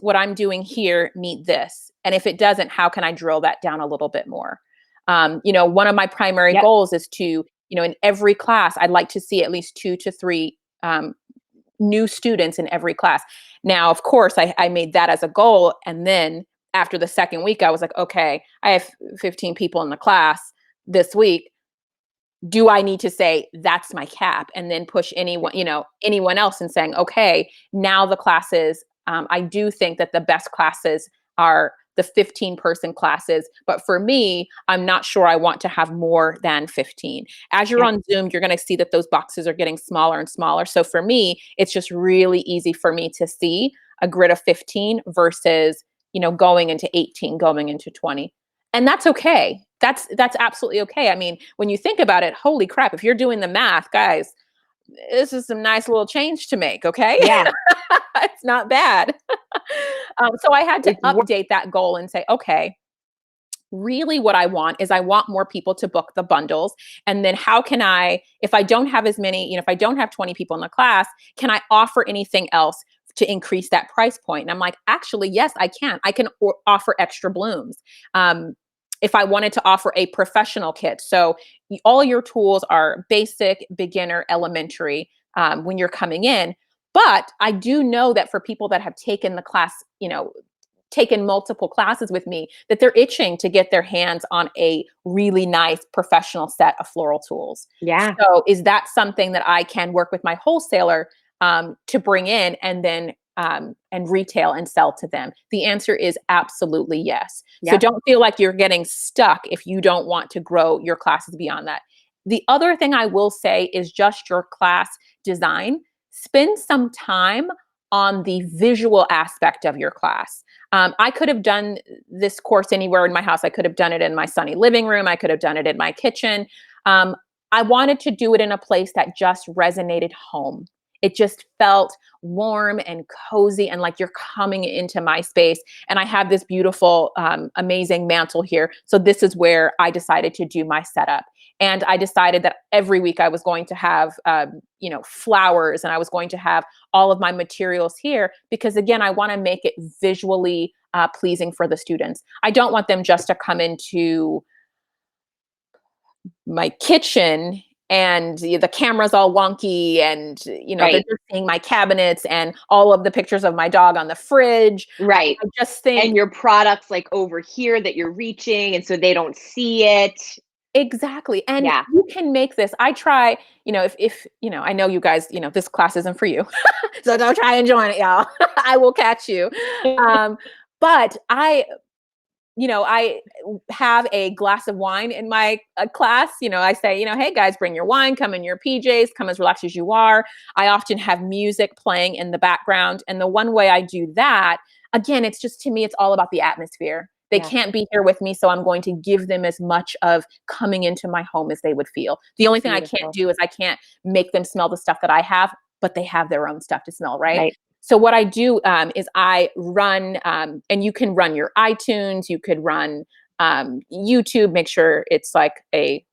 what I'm doing here meet this? And if it doesn't, how can I drill that down a little bit more? One of my primary goals is to, in every class, I'd like to see at least 2 to 3 new students in every class. Now, of course, I made that as a goal. And then after the second week, I was like, okay, I have 15 people in the class this week. Do I need to say that's my cap, and then push anyone else and saying, okay, now the classes, I do think that the best classes are the 15-person classes. But for me, I'm not sure I want to have more than 15. As you're on Zoom, you're going to see that those boxes are getting smaller and smaller. So for me, it's just really easy for me to see a grid of 15 versus, going into 18, going into 20. And that's okay. That's absolutely okay. I mean, when you think about it, holy crap, if you're doing the math, guys, this is some nice little change to make. Okay. Yeah. It's not bad. So I had to update that goal and say, okay, really what I want is I want more people to book the bundles. And then how can I, if I don't have as many, if I don't have 20 people in the class, can I offer anything else to increase that price point? And I'm like, actually, yes, I can. I can offer extra blooms. If I wanted to offer a professional kit. So all your tools are basic, beginner, elementary when you're coming in. But I do know that for people that have taken the class, taken multiple classes with me, that they're itching to get their hands on a really nice professional set of floral tools. Yeah. So is that something that I can work with my wholesaler to bring in and then and retail and sell to them? The answer is absolutely yes. So don't feel like you're getting stuck if you don't want to grow your classes beyond that. The other thing I will say is just your class design. Spend some time on the visual aspect of your class. I could have done this course anywhere in my house. I could have done it in my sunny living room. I could have done it in my kitchen. I wanted to do it in a place that just resonated home. It just felt warm and cozy and like you're coming into my space. And I have this beautiful, amazing mantle here. So this is where I decided to do my setup. And I decided that every week I was going to have, flowers, and I was going to have all of my materials here because, again, I want to make it visually pleasing for the students. I don't want them just to come into my kitchen and the camera's all wonky and they're Right. just seeing my cabinets and all of the pictures of my dog on the fridge. Right. I just think And your products like over here that you're reaching, and so they don't see it. exactly. And Yeah. you can make this. I try, if I know you guys, this class isn't for you. So don't try and join it, y'all. I will catch you. But I have a glass of wine in my class. I say, hey guys, bring your wine, come in your PJs, come as relaxed as you are. I often have music playing in the background. And the one way I do that, again, it's just, to me, it's all about the atmosphere. They Yeah. can't be here with me, so I'm going to give them as much of coming into my home as they would feel. The only thing I can't Beautiful. do is I can't make them smell the stuff that I have, but they have their own stuff to smell, right? Right. So what I do is I run, and you can run your iTunes, you could run YouTube, make sure it's like a,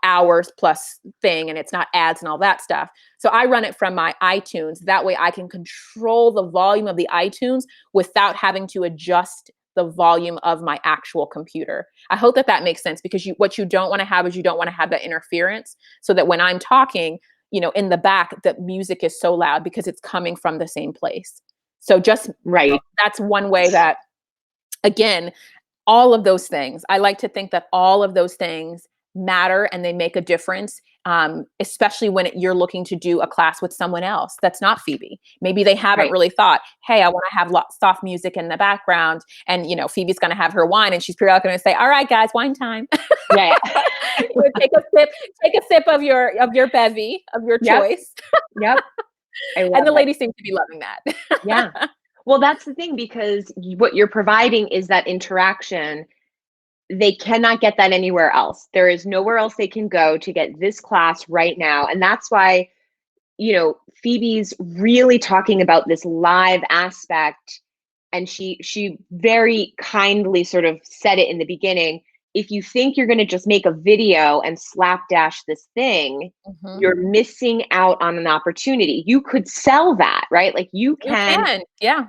hours plus thing and it's not ads and all that stuff. So I run it from my iTunes. That way I can control the volume of the iTunes without having to adjust the volume of my actual computer. I hope that makes sense, because what you don't want to have is you don't want to have that interference, so that when I'm talking, in the back, the music is so loud because it's coming from the same place. So just Right. that's one way that, again, all of those things, I like to think that all of those things matter and they make a difference, especially when you're looking to do a class with someone else that's not Phoebe. Maybe they haven't Right. really thought, hey, I want to have soft music in the background, and Phoebe's going to have her wine, and she's periodically going to say, all right, guys, wine time. Yeah. Take a sip of your bevy of your Yep. choice. Yep. I And love the it. ladies seem to be loving that. Yeah. Well, that's the thing, because what you're providing is that interaction. They cannot get that anywhere else. There is nowhere else they can go to get this class right now. And that's why, Phoebe's really talking about this live aspect. And she very kindly sort of said it in the beginning. If you think you're going to just make a video and slapdash this thing, Mhm. you're missing out on an opportunity. You could sell that, right? Like you You can can, yeah.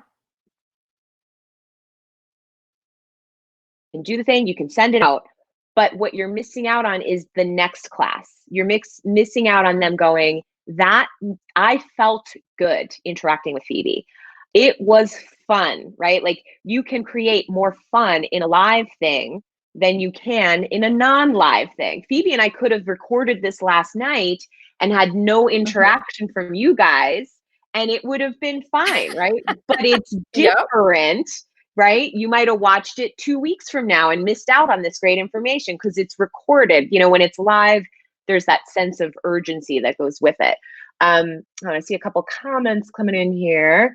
do the thing, you can send it out. But what you're missing out on is the next class. You're missing out on them going, that I felt good interacting with Phoebe. It was fun, right? Like you can create more fun in a live thing than you can in a non-live thing. Phoebe and I could have recorded this last night and had no Mhm. interaction from you guys, and it would have been fine, right? But it's Yep. different, right? You might have watched it 2 weeks from now and missed out on this great information because it's recorded. When it's live, there's that sense of urgency that goes with it. I see a couple comments coming in here.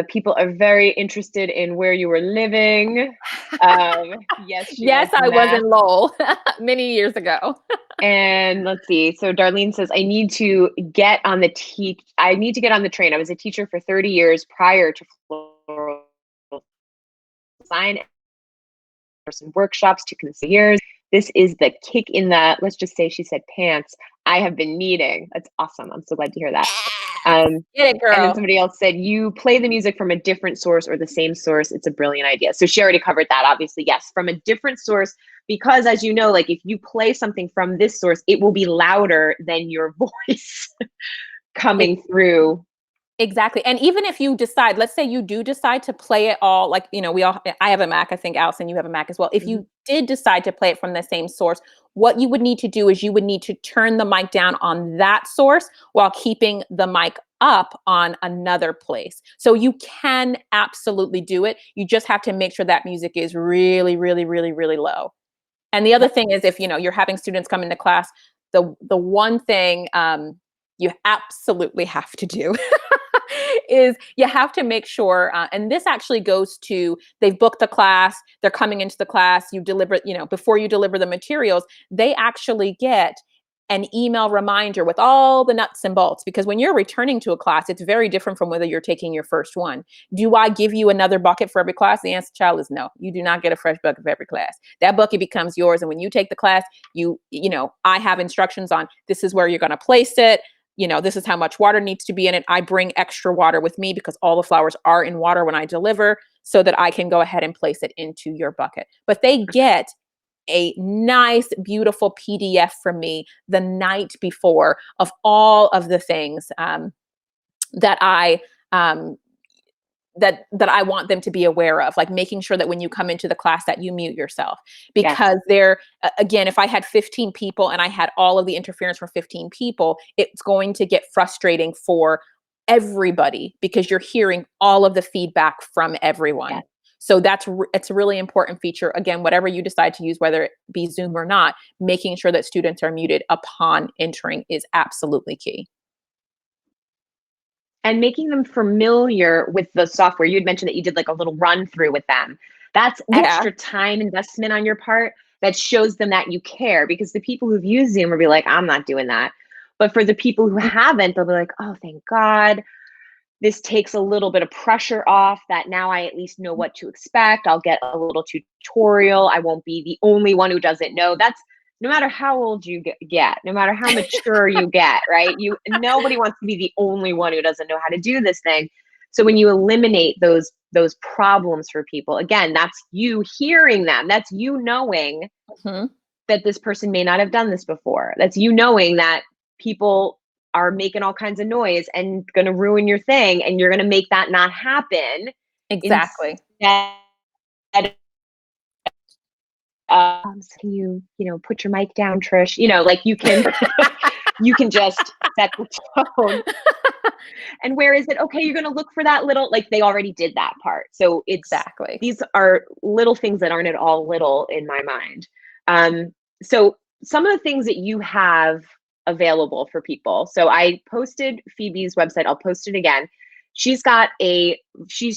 People are very interested in where you were living. Yes, she Yes, loves I was math. in Lowell many years ago. And let's see. So Darlene says, I need to get on the train. I was a teacher for 30 years prior to floral design, for some workshops to consider years. This is the kick in the, let's just say she said pants, I have been needing. That's awesome. I'm so glad to hear that. Get it, And then girl. somebody else said, you play the music from a different source or the same source. It's a brilliant idea. So she already covered that, obviously. Yes, from a different source, because as you know, like if you play something from this source, it will be louder than your voice coming through. Exactly. And even if you decide, let's say you do decide to play it all, like, I have a Mac, I think Allison, you have a Mac as well. If Mhm. you did decide to play it from the same source, what you would need to do is you would need to turn the mic down on that source while keeping the mic up on another place. So you can absolutely do it. You just have to make sure that music is really, really, really, really low. And the other thing is, if you're having students come into class, the one thing you absolutely have to do is you have to make sure, and this actually goes to, they've booked the class, they're coming into the class, you deliver, before you deliver the materials, they actually get an email reminder with all the nuts and bolts. Because when you're returning to a class, it's very different from whether you're taking your first one. Do I give you another bucket for every class? The answer, child, is no. You do not get a fresh bucket for every class. That bucket becomes yours. And when you take the class, I have instructions on, this is where you're going to place it. This is how much water needs to be in it. I bring extra water with me because all the flowers are in water when I deliver, so that I can go ahead and place it into your bucket. But they get a nice, beautiful PDF from me the night before of all of the things that I that I want them to be aware of, like making sure that when you come into the class that you mute yourself, because again, if I had 15 people and I had all of the interference from 15 people, it's going to get frustrating for everybody because you're hearing all of the feedback from everyone. Yes. So it's a really important feature. Again, whatever you decide to use, whether it be Zoom or not, making sure that students are muted upon entering is absolutely key. And making them familiar with the software. You had mentioned that you did like a little run through with them. That's extra time investment on your part that shows them that you care, because the people who've used Zoom will be like, I'm not doing that. But for the people who haven't, they'll be like, oh, thank God. This takes a little bit of pressure off, that now I at least know what to expect. I'll get a little tutorial. I won't be the only one who doesn't know. That's no matter how old you get, no matter how mature you get, right? Nobody wants to be the only one who doesn't know how to do this thing. So when you eliminate those problems for people, again, that's you hearing them. That's you knowing that this person may not have done this before. That's you knowing that people are making all kinds of noise and going to ruin your thing, and you're going to make that not happen. Exactly. Instead, can you put your mic down, Trish? Like you can you can just set the tone. And where is it? Okay, you're going to look for that little, like they already did that part. So exactly. These are little things that aren't at all little in my mind. So some of the things that you have available for people. So I posted Phoebe's website. I'll post it again. She's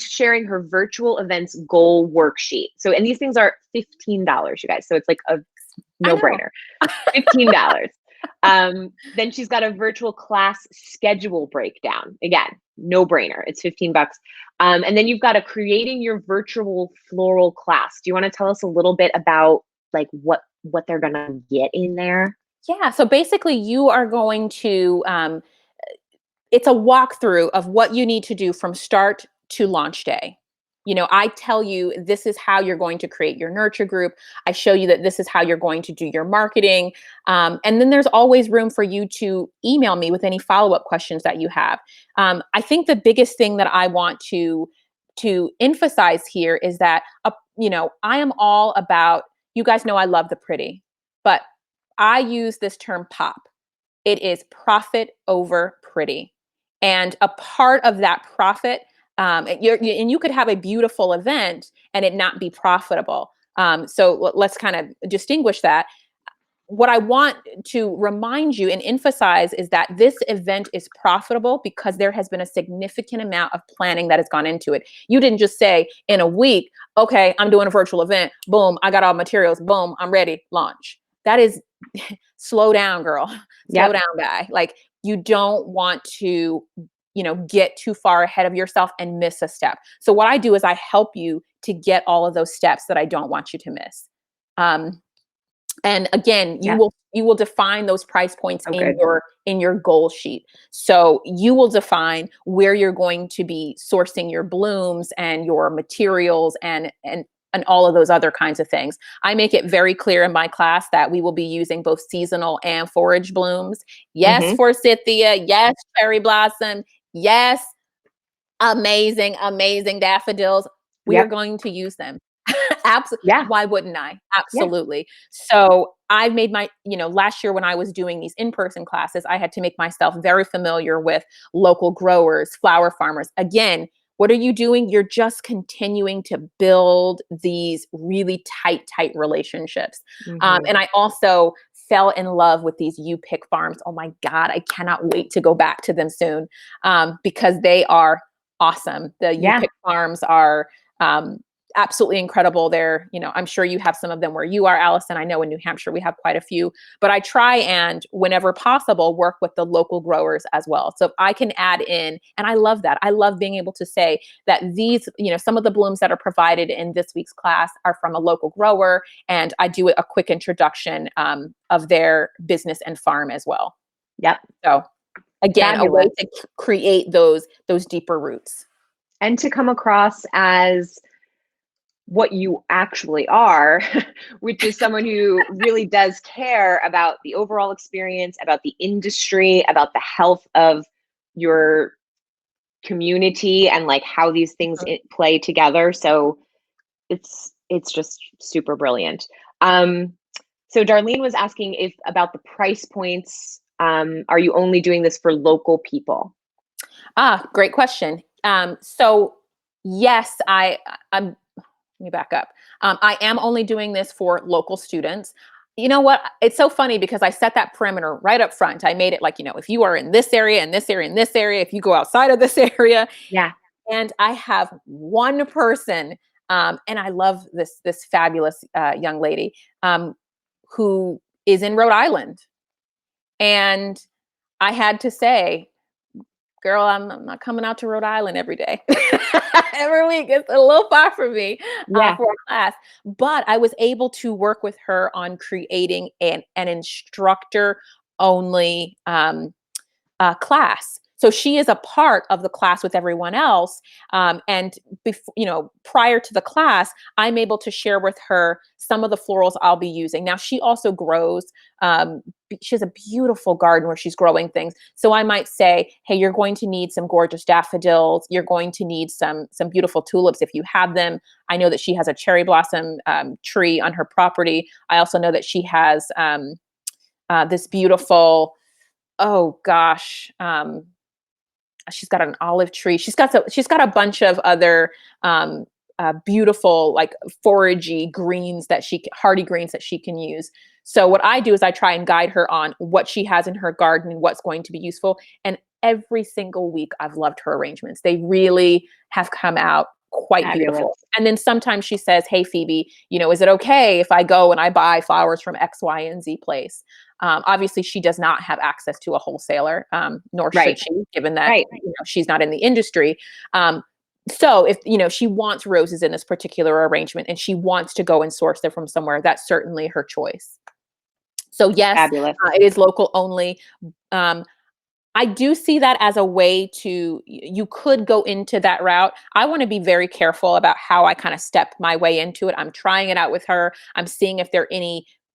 sharing her virtual events goal worksheet. So, and these things are $15, you guys. So it's like a no-brainer. $15. Then she's got a virtual class schedule breakdown. Again, no brainer. It's $15. And then you've got a creating your virtual floral class. Do you want to tell us a little bit about like what they're going to get in there? Yeah. So basically you are going to, it's a walkthrough of what you need to do from start to launch day. I tell you, this is how you're going to create your nurture group. I show you that this is how you're going to do your marketing. And then there's always room for you to email me with any follow-up questions that you have. I think the biggest thing that I want to emphasize here is that, I am all about, you guys know I love the pretty, but I use this term POP. It is profit over pretty. And a part of that profit, and you could have a beautiful event and it not be profitable. So let's kind of distinguish that. What I want to remind you and emphasize is that this event is profitable because there has been a significant amount of planning that has gone into it. You didn't just say in a week, okay, I'm doing a virtual event. Boom, I got all materials. Boom, I'm ready. Launch. That is slow down, girl. Slow down, guy. Like you don't want to, get too far ahead of yourself and miss a step. So what I do is I help you to get all of those steps that I don't want you to miss. And again, you will define those price points in your goal sheet. So you will define where you're going to be sourcing your blooms and your materials and all of those other kinds of things. I make it very clear in my class that we will be using both seasonal and forage blooms. Yes, forsythia. Yes, cherry blossom. Yes, amazing daffodils. We are going to use them. Absolutely. Yeah. Why wouldn't I? Absolutely. Yeah. So I made my, last year when I was doing these in-person classes, I had to make myself very familiar with local growers, flower farmers. Again, what are you doing? You're just continuing to build these really tight relationships. And I also fell in love with these U-Pick farms. Oh my God, I cannot wait to go back to them soon because they are awesome. The U-Pick farms are, absolutely incredible. They're, I'm sure you have some of them where you are, Allison. I know in New Hampshire we have quite a few, but I try and whenever possible work with the local growers as well. So if I can add in, and I love that. I love being able to say that these, some of the blooms that are provided in this week's class are from a local grower, and I do a quick introduction of their business and farm as well. Yep. So again, Fabulous. a way to create those deeper roots. And to come across as what you actually are, which is someone who really does care about the overall experience, about the industry, about the health of your community, and like how these things play together. So it's just super brilliant. So Darlene was asking about the price points. Are you only doing this for local people? Great question. So yes, let me back up. I am only doing this for local students. You know what? It's so funny because I set that perimeter right up front. I made it like, if you are in this area and this area and this area, if you go outside of this area. Yeah. And I have one person, and I love this fabulous young lady who is in Rhode Island. And I had to say, girl, I'm not coming out to Rhode Island every day. Every week. It's a little far for me for a class. But I was able to work with her on creating an instructor only class. So she is a part of the class with everyone else. And prior to the class, I'm able to share with her some of the florals I'll be using. Now, she also grows. She has a beautiful garden where she's growing things. So I might say, hey, you're going to need some gorgeous daffodils. You're going to need some beautiful tulips if you have them. I know that she has a cherry blossom tree on her property. I also know that she has this beautiful, oh gosh, she's got an olive tree. She's got a bunch of other beautiful, like foragey greens hardy greens that she can use. So what I do is I try and guide her on what she has in her garden and what's going to be useful. And every single week I've loved her arrangements. They really have come out quite Fabulous. Beautiful. And then sometimes she says, hey, Phoebe, is it okay if I go and I buy flowers from X, Y, and Z place? Obviously, she does not have access to a wholesaler, nor should she, given that she's not in the industry. So if she wants roses in this particular arrangement and she wants to go and source them from somewhere, that's certainly her choice. So yes, it is local only. I do see that as a way you could go into that route. I want to be very careful about how I kind of step my way into it. I'm trying it out with her. I'm seeing if there are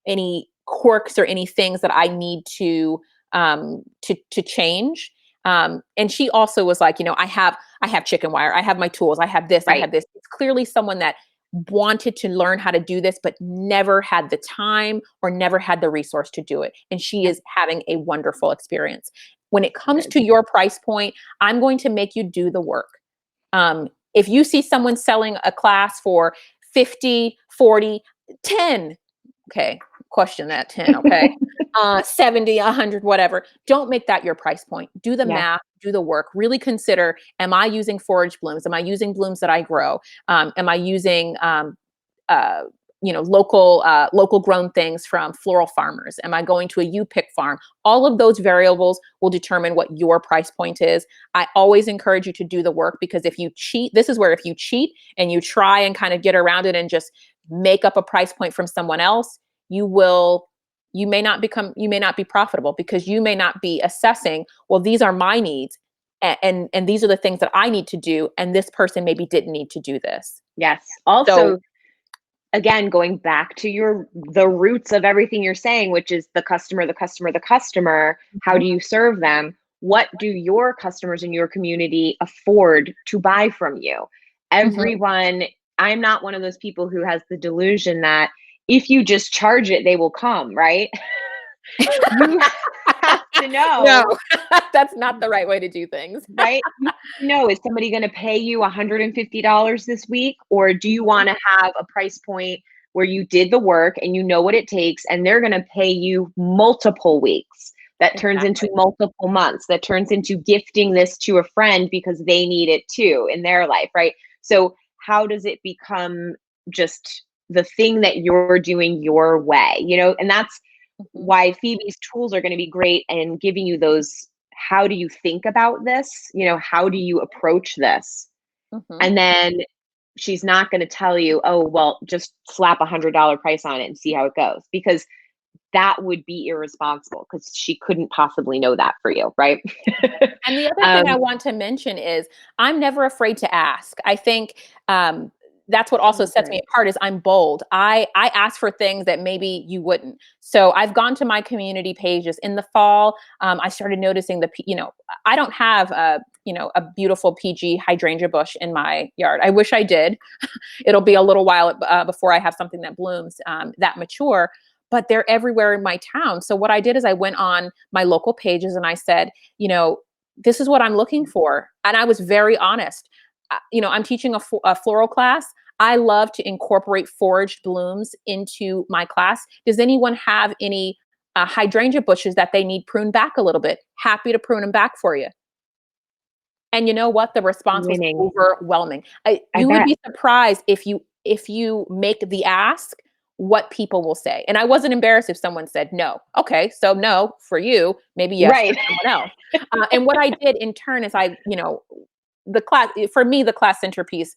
any quirks or any things that I need to change. And she also was like, I have chicken wire. I have my tools. I have this. I have this. It's clearly someone that wanted to learn how to do this, but never had the time or never had the resource to do it. And she is having a wonderful experience. When it comes to your price point, I'm going to make you do the work. If you see someone selling a class for 50, 40, 10, okay, question that 10, okay, 70, 100, whatever. Don't make that your price point. Do the math, do the work. Really consider, am I using forage blooms? Am I using blooms that I grow? Am I using local grown things from floral farmers? Am I going to a U-pick farm? All of those variables will determine what your price point is. I always encourage you to do the work, because if you cheat, this is where if you cheat and you try and kind of get around it and just make up a price point from someone else, you may not be profitable, because you may not be assessing, well, these are my needs. And these are the things that I need to do. And this person maybe didn't need to do this. Yes. Also, again, going back to the roots of everything you're saying, which is the customer. How do you serve them? What do your customers in your community afford to buy from you? Everyone, I'm not one of those people who has the delusion that if you just charge it, they will come, right? You have to know. No, that's not the right way to do things. Right? Is somebody going to pay you $150 this week? Or do you want to have a price point where you did the work and you know what it takes, and they're going to pay you multiple weeks? That turns into multiple months. That turns into gifting this to a friend because they need it too in their life, right? So how does it become just the thing that you're doing your way, and that's Mhm. why Phoebe's tools are going to be great and giving you those, how do you think about this? How do you approach this? Mhm. And then she's not going to tell you, oh, well, just slap $100 price on it and see how it goes, because that would be irresponsible because she couldn't possibly know that for you, right? And the other thing I um, want to mention is I'm never afraid to ask. I think that's what also oh, sets me good. apart is I'm bold. I ask for things that maybe you wouldn't. So I've gone to my community pages in the fall. I started noticing I don't have a beautiful PG hydrangea bush in my yard. I wish I did. It'll be a little while before I have something that blooms that mature. But they're everywhere in my town. So what I did is I went on my local pages and I said, this is what I'm looking for. And I was very honest. I'm teaching a floral class. I love to incorporate foraged blooms into my class. Does anyone have any hydrangea bushes that they need pruned back a little bit? Happy to prune them back for you. And you know what? The response was Winning. overwhelming. I You would bet. be surprised if you make the ask, what people will say. And I wasn't embarrassed if someone said no. Okay, so no for you, maybe yes for Right. someone else. And what I did in turn is the class for me, the class centerpiece.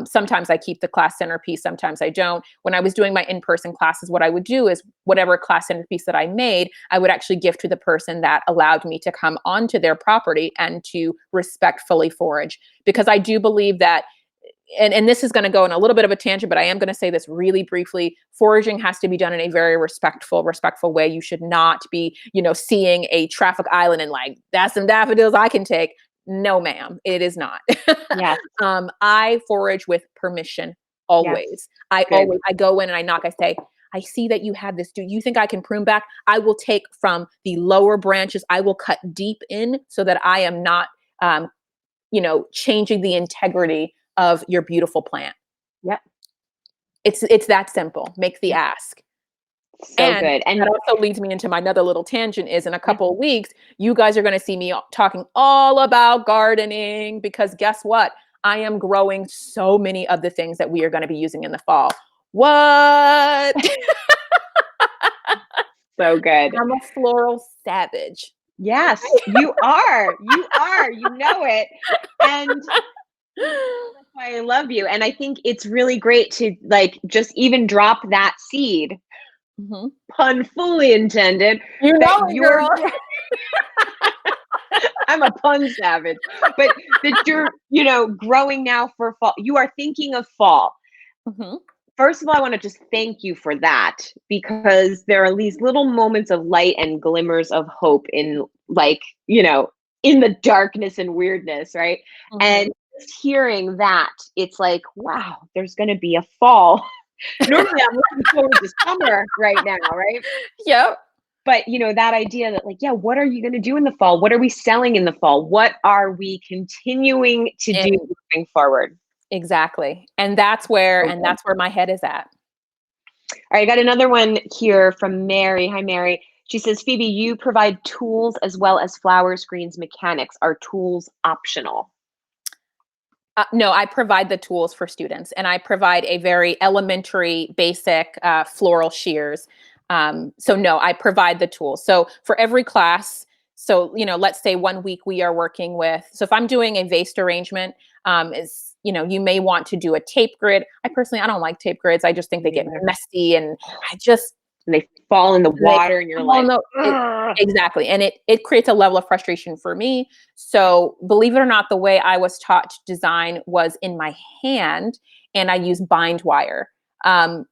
Sometimes I keep the class centerpiece, sometimes I don't. When I was doing my in-person classes, what I would do is whatever class centerpiece that I made, I would actually give to the person that allowed me to come onto their property and to respectfully forage. Because I do believe that, and this is going to go in a little bit of a tangent, but I am going to say this really briefly. Foraging has to be done in a very respectful way. You should not be, seeing a traffic island and like, that's some daffodils I can take. No, ma'am, it is not. Yes. I forage with permission Yes. always. Good. I go in and I knock. I say, I see that you have this. Do you think I can prune back? I will take from the lower branches. I will cut deep in so that I am not, changing the integrity of your beautiful plant. Yep. It's that simple. Make the Yep. ask. So And good. that And also leads me into my another little tangent is in a yeah, couple of weeks, you guys are going to see me talking all about gardening because guess what? I am growing so many of the things that we are going to be using in the fall. What? so good. I'm a floral savage. Yes, you are. You are. You know it. And that's why I love you. And I think it's really great to like just even drop that seed, Mhm. pun fully intended, You that know it, you're girl. I'm a pun savage, but that you're, growing now for fall. You are thinking of fall. Mhm. First of all, I want to just thank you for that, because there are these little moments of light and glimmers of hope in, like, in the darkness and weirdness, right? And Mhm. just hearing that, it's like, wow, there's going to be a fall. Normally, I'm looking forward to summer right now, right? Yep. But that idea that, like, yeah, what are you going to do in the fall? What are we selling in the fall? What are we continuing to do And moving forward? exactly. And that's where my head is at. All right, I got another one here from Mary. Hi, Mary. She says, Phoebe, you provide tools as well as flower screens mechanics. Are tools optional? No, I provide the tools for students, and I provide a very elementary, basic floral shears. So no, I provide the tools. So for every class, so let's say one week we are working with. So if I'm doing a vase arrangement, is you may want to do a tape grid. I don't like tape grids. I just think they Me get neither. messy, and I just And they fall in the they water, and you're well, like, no, ugh. exactly, and it creates a level of frustration for me. So, believe it or not, the way I was taught to design was in my hand, and I use bind wire.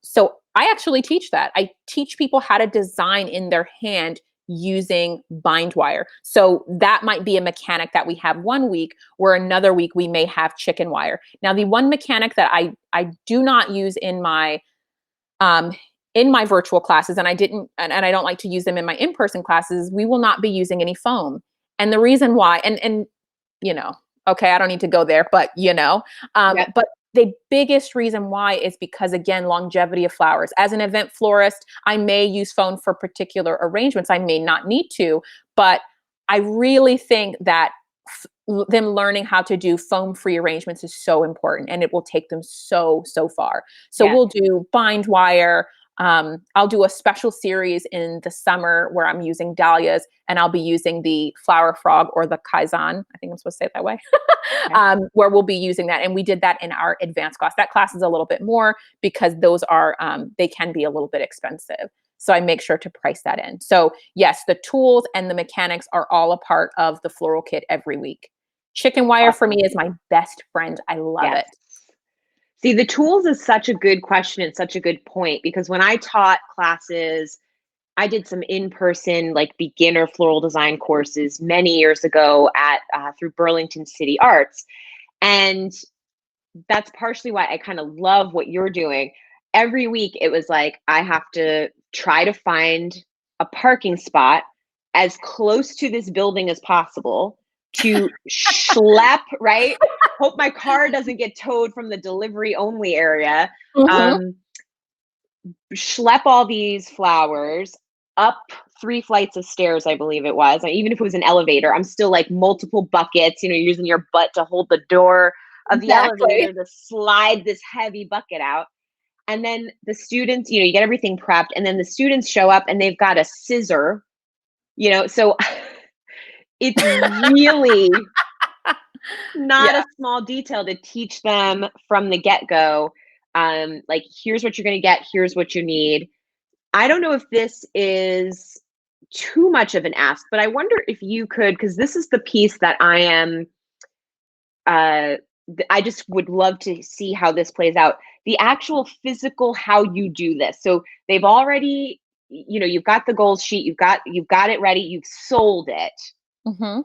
So I actually teach that. I teach people how to design in their hand using bind wire. So that might be a mechanic that we have one week, where another week we may have chicken wire. Now, the one mechanic that I do not use um, in my virtual classes, and I didn't, and I don't like to use them in my in-person classes, we will not be using any foam. And the reason why, and you know, okay, I don't need to go there, but Yep. but the biggest reason why is because again, longevity of flowers. As an event florist, I may use foam for particular arrangements. I may not need to, but I really think that them learning how to do foam-free arrangements is so important, and it will take them so far. So Yeah. we'll do bind wire. I'll do a special series in the summer where I'm using dahlias, and I'll be using the flower frog or the kaizen. I think I'm supposed to say it that way. Okay. Where we'll be using that. And we did that in our advanced class. That class is a little bit more because those are, they can be a little bit expensive. So I make sure to price that in. So yes, the tools and the mechanics are all a part of the floral kit every week. Chicken wire for me Awesome. is my best friend. I love Yes. it. See, the tools is such a good question and such a good point because when I taught classes, I did some in-person like beginner floral design courses many years ago at through Burlington City Arts, and that's partially why I kind of love what you're doing. Every week, it was like I have to try to find a parking spot as close to this building as possible to schlep, right? Hope my car doesn't get towed from the delivery only area. Mhm. Um, Schlep all these flowers up 3 flights of stairs, I believe it was. Even if it was an elevator, I'm still like multiple buckets, you know, using your butt to hold the door of the Exactly. elevator to slide this heavy bucket out. And then the students, you know, you get everything prepped, and then the students show up and they've got a scissor, you know, so it's really not Yeah. a small detail to teach them from the get go. Like, here's what you're going to get, here's what you need. I don't know if this is too much of an ask, but I wonder if you could, because this is the piece that I am, I just would love to see how this plays out. The actual physical, how you do this. So they've already, you know, you've got the goals sheet, you've got it ready, you've sold it. Mhm.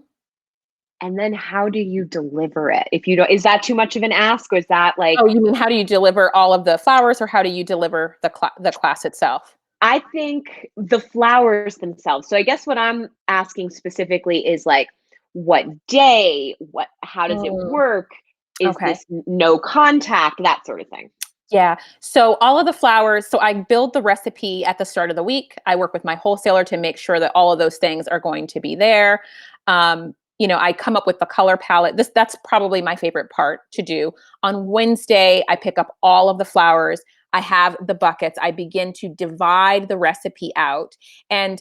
And then how do you deliver it? If you don't, is that too much of an ask, or is that like, Oh, you mean how do you deliver all of the flowers, or how do you deliver the class itself? I think the flowers themselves. So I guess what I'm asking specifically is like, what day? How does it Mm, work? Is okay. this no contact? That sort of thing. Yeah. So all of the flowers, so I build the recipe at the start of the week. I work with my wholesaler to make sure that all of those things are going to be there. I come up with the color palette. That's probably my favorite part to do. On Wednesday, I pick up all of the flowers. I have the buckets. I begin to divide the recipe out. And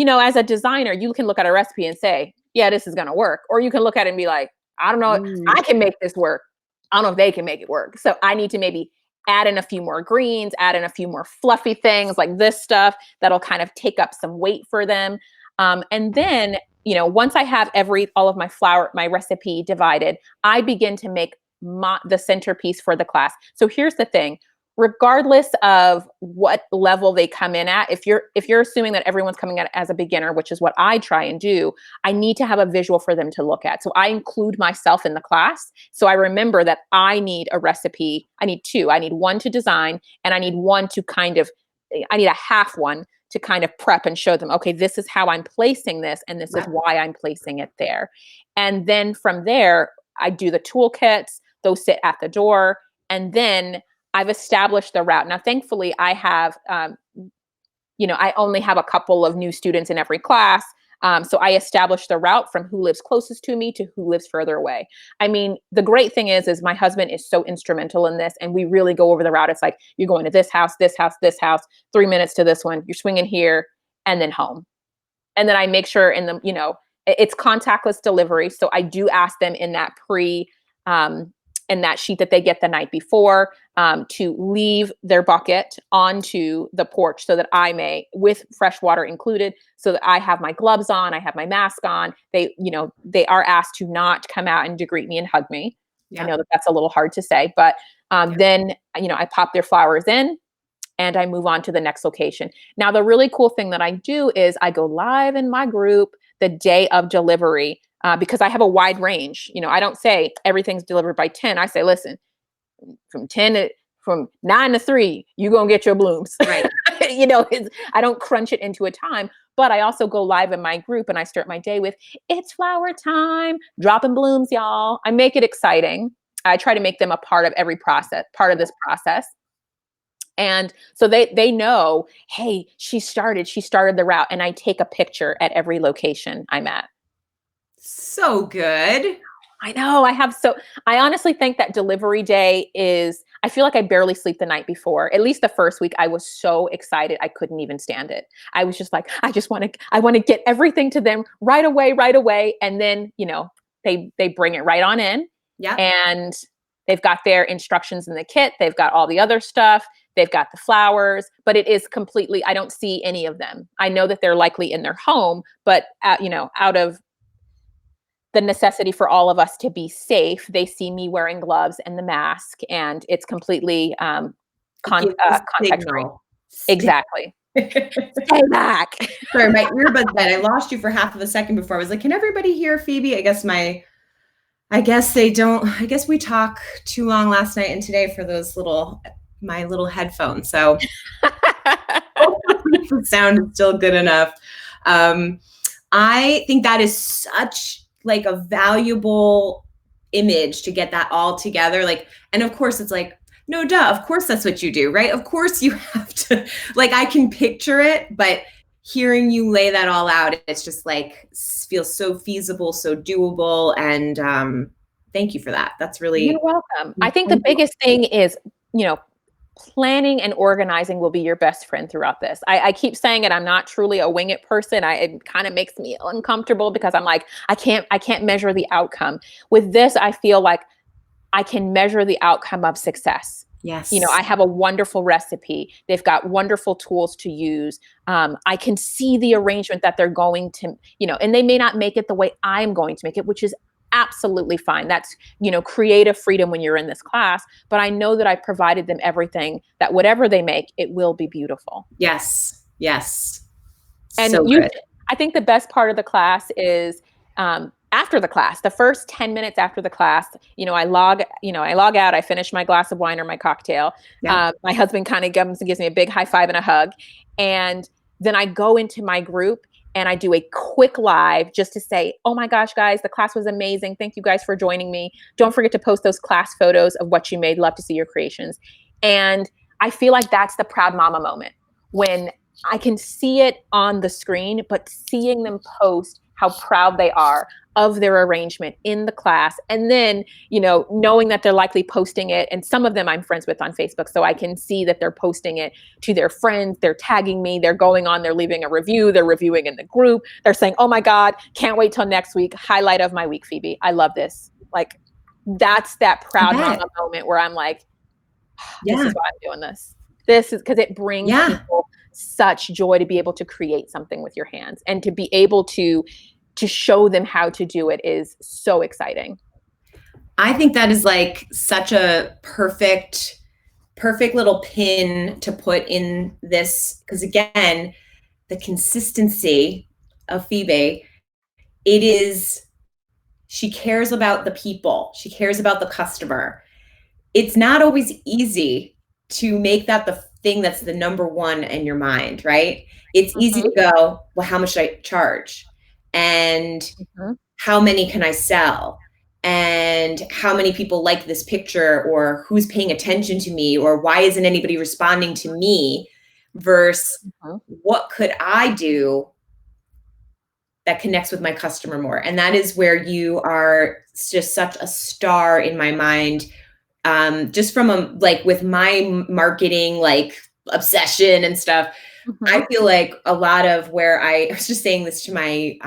as a designer, you can look at a recipe and say, yeah, this is going to work. Or you can look at it and be like, I don't know, Mm, I can make this work. I don't know if they can make it work. So I need to maybe add in a few more greens, add in a few more fluffy things like this stuff that'll kind of take up some weight for them. And then, once I have all of my recipe divided, I begin to make the centerpiece for the class. So here's the thing. Regardless of what level they come in at, if you're assuming that everyone's coming at as a beginner, which is what I try and do, I need to have a visual for them to look at. So I include myself in the class. So I remember that I need a recipe. I need two. I need one to design, and I need I need a half one to kind of prep and show them, okay, this is how I'm placing this, and this is yep. why I'm placing it there. And then from there, I do the toolkits, those sit at the door, and then I've established the route. Now, thankfully, I have I only have a couple of new students in every class. So I established the route from who lives closest to me to who lives further away. I mean, the great thing is my husband is so instrumental in this, and we really go over the route. It's like, you're going to this house, this house, this house, 3 minutes to this one, you're swinging here, and then home. And then I make sure it's contactless delivery. So I do ask them um, in that sheet that they get the night before, to leave their bucket onto the porch so that I may, with fresh water included, so that I have my gloves on, I have my mask on. They are asked to not come out and to greet me and hug me. I Yep. know that that's a little hard to say, but Yep. then, I pop their flowers in and I move on to the next location. Now, the really cool thing that I do is I go live in my group the day of delivery, because I have a wide range. I don't say everything's delivered by 10. I say, listen, from 9 to 3, you're going to get your blooms. Right. I don't crunch it into a time, but I also go live in my group and I start my day with, it's flower time, dropping blooms, y'all. I make it exciting. I try to make them a part of part of this process. And so they know, hey, she started the route, and I take a picture at every location I'm at. So good. I know I honestly think that delivery day I feel like I barely sleep the night before. At least the first week, I was so excited. I couldn't even stand it. I was just like, I want to get everything to them right away. And then, they bring it right on in. Yeah. And they've got their instructions in the kit. They've got all the other stuff. They've got the flowers, but it is completely, I don't see any of them. I know that they're likely in their home, but out of the necessity for all of us to be safe, they see me wearing gloves and the mask, and it's completely contact free. Exactly. Stay back. Sorry, my earbuds died. I lost you for half of a second before. I was like, can everybody hear Phoebe? I guess they don't. I guess we talk too long last night and today for my little headphones. So hopefully the sound is still good enough. I think that is such like a valuable image to get that all together. And of course it's like, no, duh, of course that's what you do, right? Of course you have to, I can picture it, but hearing you lay that all out, it's just feels so feasible, so doable. And thank you for that. That's really— You're welcome. I think the biggest thing is, planning and organizing will be your best friend throughout this. I keep saying it. I'm not truly a wing it person. It kind of makes me uncomfortable because I'm like, I can't measure the outcome. With this, I feel like I can measure the outcome of success. Yes. I have a wonderful recipe. They've got wonderful tools to use. I can see the arrangement that they're going to, and they may not make it the way I'm going to make it, which is absolutely fine. That's, creative freedom when you're in this class, but I know that I provided them everything that whatever they make, it will be beautiful. Yes. Yes. And so good. I think the best part of the class is, after the class, the first 10 minutes after the class, I log out, I finish my glass of wine or my cocktail. Yeah. My husband kind of comes and gives me a big high five and a hug. And then I go into my group and I do a quick live just to say, oh my gosh, guys, the class was amazing. Thank you guys for joining me. Don't forget to post those class photos of what you made. Love to see your creations. And I feel like that's the proud mama moment when I can see it on the screen, but seeing them post how proud they are of their arrangement in the class. And then, knowing that they're likely posting it. And some of them I'm friends with on Facebook. So I can see that they're posting it to their friends. They're tagging me. They're going on. They're leaving a review. They're reviewing in the group. They're saying, oh my God, can't wait till next week. Highlight of my week, Phoebe. I love this. That's that proud mama moment where I'm like, this is why I'm doing this. This is because it brings people such joy to be able to create something with your hands and to be able to show them how to do it is so exciting. I think that is such a perfect little pin to put in this. Because again, the consistency of Phoebe, she cares about the people. She cares about the customer. It's not always easy to make that the thing that's the number one in your mind, right? It's easy to go, well, how much should I charge? And how many can I sell? And how many people like this picture, or who's paying attention to me, or why isn't anybody responding to me, versus what could I do that connects with my customer more? And that is where you are just such a star in my mind. Just from with my marketing, obsession and stuff, I feel like a lot of where I was just saying this to my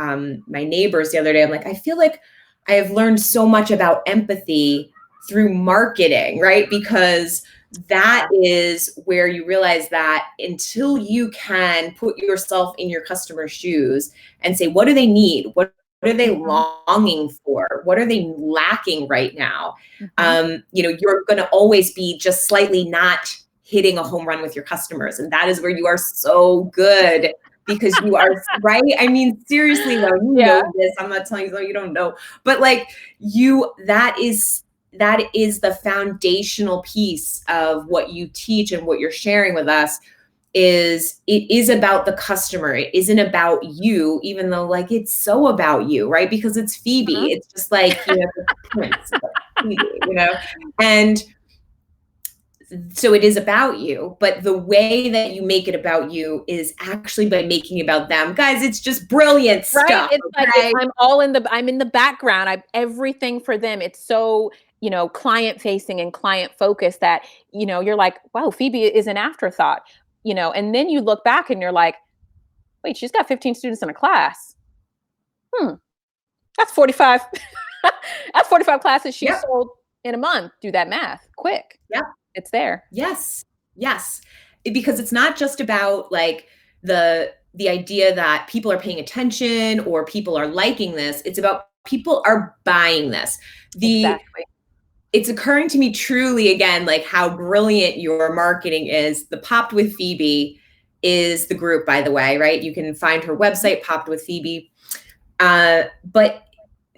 neighbors the other day. I'm like, I feel like I have learned so much about empathy through marketing, right? Because that is where you realize that until you can put yourself in your customer's shoes and say, what do they need? What are they longing for? What are they lacking right now? You're going to always be just slightly not hitting a home run with your customers. And that is where you are so good, because you are right. I mean, seriously though, you know this. I'm not telling you though you don't know, but that is the foundational piece of what you teach and what you're sharing with us. It is about the customer. It isn't about you, even though it's so about you, right? Because it's Phoebe. It's just the prince, Phoebe, and so it is about you, but the way that you make it about you is actually by making it about them. Guys, it's just brilliant Right? stuff. It's like I'm in the background. I'm everything for them. It's so, client facing and client focused that, you're like, wow, Phoebe is an afterthought, and then you look back and you're like, wait, she's got 15 students in a class. That's 45. That's 45 classes she sold in a month. Do that math quick. Yep. It's there. Yes. Yes. Because it's not just about like the idea that people are paying attention or people are liking this. It's about people are buying this. Exactly. It's occurring to me truly again, like how brilliant your marketing is. The Popped with Phoebe is the group, by the way, right? You can find her website, Popped with Phoebe. But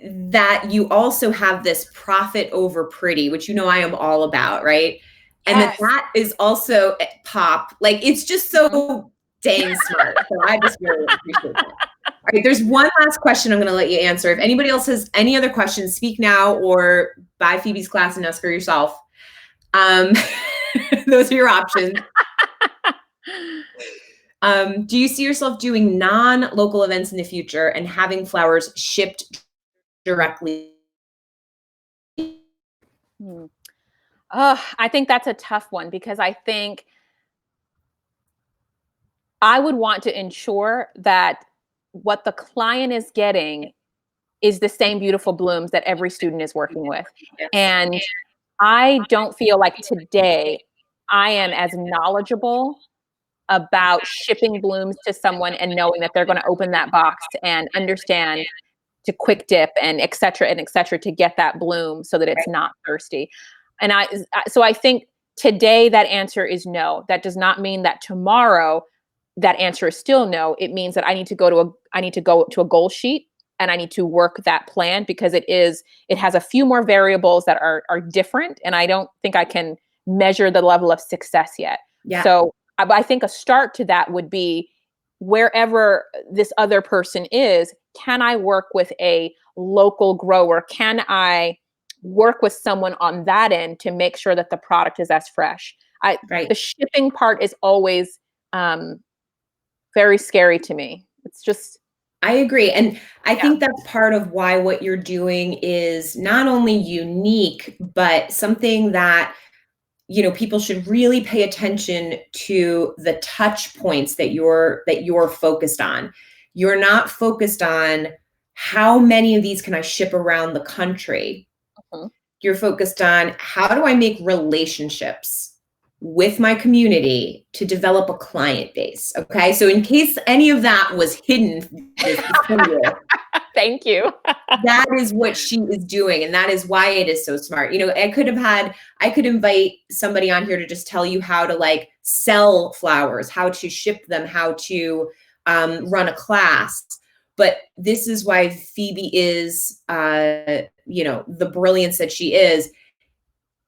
that you also have this profit over pretty, which I am all about, right? And that is also pop. Like, it's just so dang smart. So I just really appreciate that. All right, there's one last question I'm going to let you answer. If anybody else has any other questions, speak now or buy Phoebe's class and ask her yourself. Those are your options. Do you see yourself doing non-local events in the future and having flowers shipped directly? I think that's a tough one because I think I would want to ensure that what the client is getting is the same beautiful blooms that every student is working with. And I don't feel like today I am as knowledgeable about shipping blooms to someone and knowing that they're going to open that box and understand to quick dip and et cetera, to get that bloom so that it's not thirsty. And so I think today that answer is no. That does not mean that tomorrow that answer is still no. It means that I need to go to a goal sheet and I need to work that plan because it has a few more variables that are different. And I don't think I can measure the level of success yet. Yeah. So I think a start to that would be wherever this other person is, can I work with a local grower? Can I work with someone on that end to make sure that the product is as fresh? The shipping part is always very scary to me. It's just. I agree. And I think that's part of why what you're doing is not only unique, but something that people should really pay attention to the touch points that you're focused on. You're not focused on how many of these can I ship around the country. You're focused on how do I make relationships with my community to develop a client base. Okay. So in case any of that was hidden, thank you. That is what she is doing. And that is why it is so smart. I could invite somebody on here to just tell you how to like sell flowers, how to ship them, how to run a class. But this is why Phoebe is, the brilliance that she is.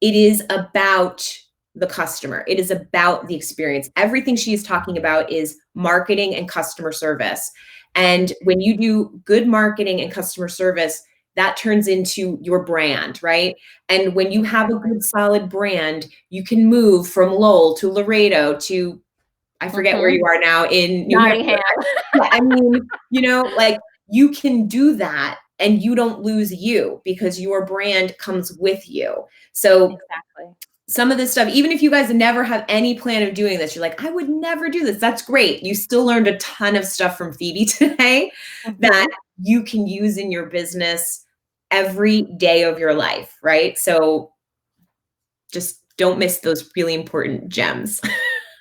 It is about the customer. It is about the experience. Everything she is talking about is marketing and customer service. And when you do good marketing and customer service, that turns into your brand, right? And when you have a good, solid brand, you can move from Lowell to Laredo to, I forget where you are now in New Hampshire. I mean, like you can do that and you don't lose you because your brand comes with you. So some of this stuff, even if you guys never have any plan of doing this, you're like, I would never do this. That's great. You still learned a ton of stuff from Phoebe today that you can use in your business every day of your life, right? So just don't miss those really important gems.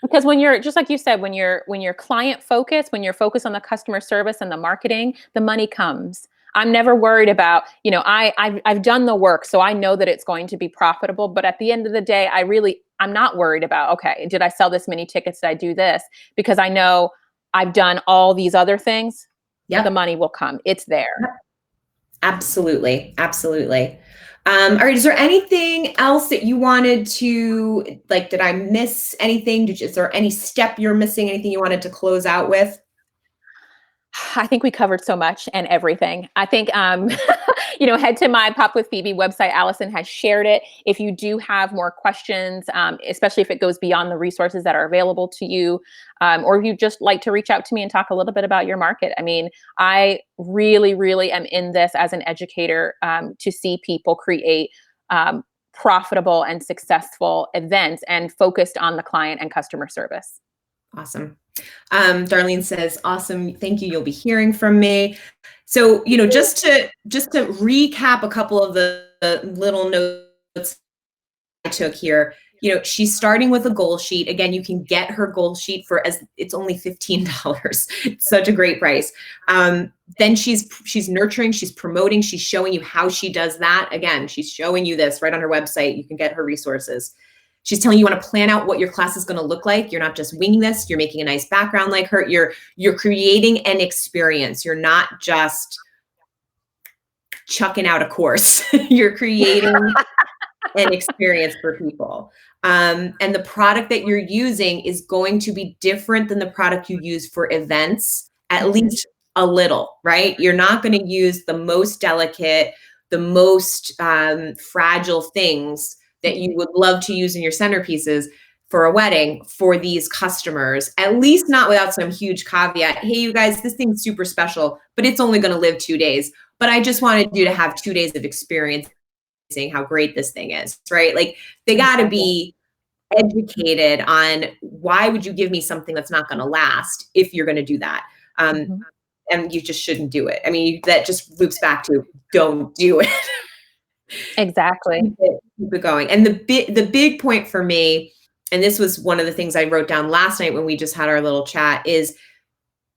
Because when you're, just like you said, when you're client focused, when you're focused on the customer service and the marketing, the money comes. I'm never worried about, I've done the work, so I know that it's going to be profitable. But at the end of the day, I'm not worried about, okay, did I sell this many tickets? Did I do this? Because I know I've done all these other things. Yeah, the money will come. It's there. Absolutely. Absolutely. All right. Is there anything else that you wanted to, like, did I miss anything? Is there any step you're missing? Anything you wanted to close out with? I think we covered so much and everything. I think, head to my Pop with Phoebe website. Alison has shared it. If you do have more questions, especially if it goes beyond the resources that are available to you, or if you just like to reach out to me and talk a little bit about your market. I mean, I really, really am in this as an educator to see people create profitable and successful events and focused on the client and customer service. Awesome. Darlene says, awesome. Thank you. You'll be hearing from me. So, just to recap a couple of the little notes I took here, she's starting with a goal sheet. Again, you can get her goal sheet it's only $15. It's such a great price. Then she's nurturing, she's promoting, she's showing you how she does that. Again, she's showing you this right on her website. You can get her resources. She's telling you want to plan out what your class is going to look like. You're not just winging this. You're making a nice background like her. You're creating an experience. You're not just chucking out a course. You're creating an experience for people. And the product that you're using is going to be different than the product you use for events, at least a little, right? You're not going to use the most delicate, the most fragile things that you would love to use in your centerpieces for a wedding for these customers, at least not without some huge caveat. Hey, you guys, this thing's super special, but it's only going to live 2 days. But I just wanted you to have 2 days of experience seeing how great this thing is, right? Like they got to be educated on why would you give me something that's not going to last if you're going to do that. And you just shouldn't do it. I mean, that just loops back to don't do it. Exactly. Keep it going. And the big point for me, and this was one of the things I wrote down last night when we just had our little chat, is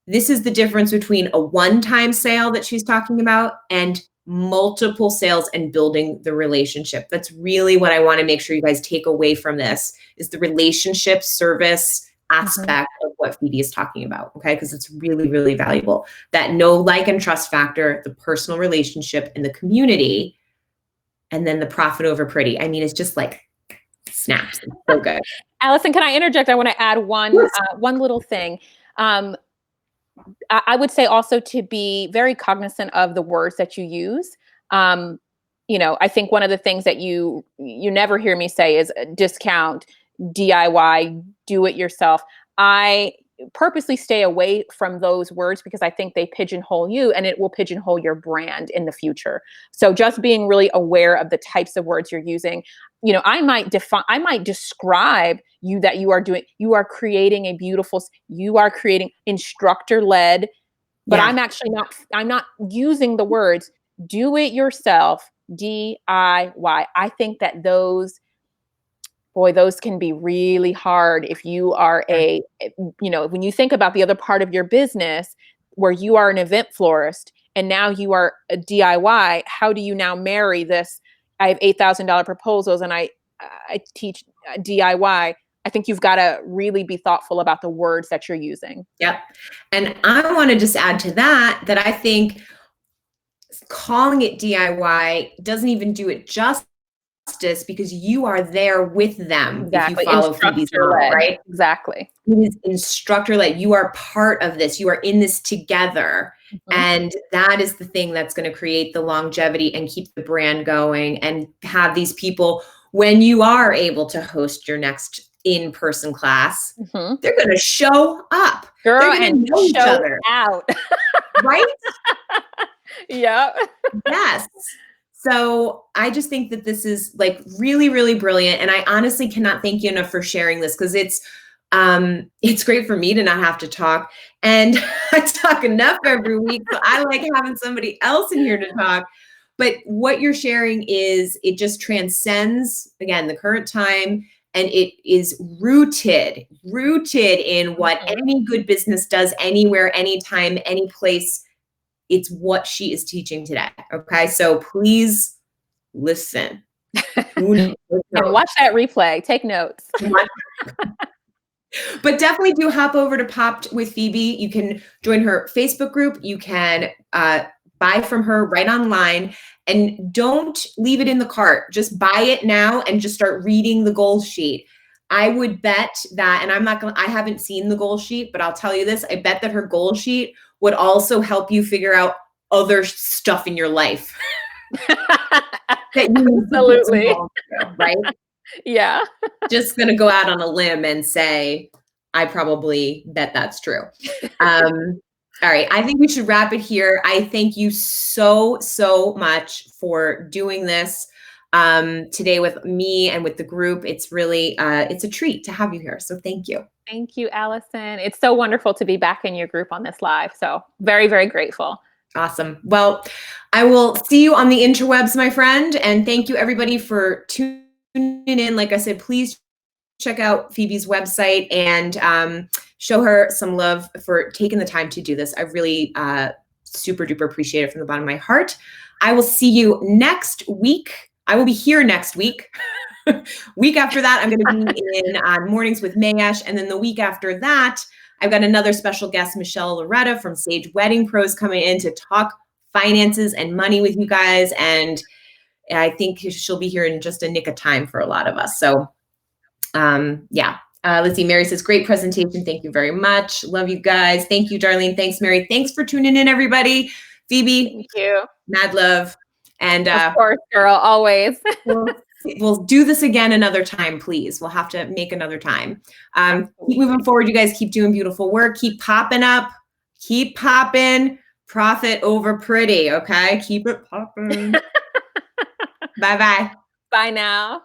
this is the difference between a one-time sale that she's talking about and multiple sales and building the relationship. That's really what I want to make sure you guys take away from this, is the relationship service aspect of what Phoebe is talking about, okay? Because it's really, really valuable. That know, like, and trust factor, the personal relationship and the community, and then the profit over pretty. I mean, it's just like snaps. It's so good. Alison, can I interject? I want to add one little thing. I would say also to be very cognizant of the words that you use. I think one of the things that you never hear me say is discount, DIY, do it yourself. I purposely stay away from those words because I think they pigeonhole you and it will pigeonhole your brand in the future. So just being really aware of the types of words you're using. I might describe you that you are creating you are creating instructor-led, but yeah. I'm not using the words do it yourself, DIY. I think that those can be really hard if you are when you think about the other part of your business where you are an event florist and now you are a DIY, how do you now marry this? I have $8,000 proposals and I teach DIY. I think you've got to really be thoughtful about the words that you're using. Yep. And I want to just add to that I think calling it DIY doesn't even do it justice because you are there with them. Exactly. If you follow Phoebe's model, right? Exactly. It is instructor-led. You are part of this. You are in this together. And that is the thing that's going to create the longevity and keep the brand going and have these people, when you are able to host your next in-person class, they're going to show up. Girl, they're going to know each other. Out. Right? Yeah. Yes. So I just think that this is like really, really brilliant. And I honestly cannot thank you enough for sharing this because it's great for me to not have to talk. And I talk enough every week. So I like having somebody else in here to talk. But what you're sharing it just transcends, again, the current time. And it is rooted in what any good business does anywhere, anytime, any place. It's what she is teaching today. Okay. So please listen. And watch that replay. Take notes. But definitely do hop over to Popped with Phoebe. You can join her Facebook group. You can buy from her right online. And don't leave it in the cart. Just buy it now and just start reading the goal sheet. I would bet that, and I haven't seen the goal sheet, but I'll tell you this, I bet that her goal sheet would also help you figure out other stuff in your life that you need to get Absolutely. involved with, right? Yeah. Just going to go out on a limb and say, I probably bet that's true. All right. I think we should wrap it here. I thank you so, so much for doing this today with me and with the group. It's really, it's a treat to have you here. So thank you. Thank you, Alison. It's so wonderful to be back in your group on this live. So very, very grateful. Awesome. Well, I will see you on the interwebs, my friend. And thank you everybody for tuning in. Like I said, please check out Phoebe's website and show her some love for taking the time to do this. I really super duper appreciate it from the bottom of my heart. I will see you next week. I will be here next week. Week after that, I'm going to be in Mornings with Mayesh. And then the week after that, I've got another special guest, Michelle Loretta from Sage Wedding Pros, coming in to talk finances and money with you guys. And I think she'll be here in just a nick of time for a lot of us. So yeah. Let's see. Mary says, great presentation. Thank you very much. Love you guys. Thank you, Darlene. Thanks, Mary. Thanks for tuning in, everybody. Phoebe. Thank you. Mad love. And of course, girl, always. we'll do this again another time, please. We'll have to make another time. Keep moving forward. You guys keep doing beautiful work. Keep popping up. Keep popping. Profit over pretty. Okay. Keep it popping. Bye-bye. Bye now.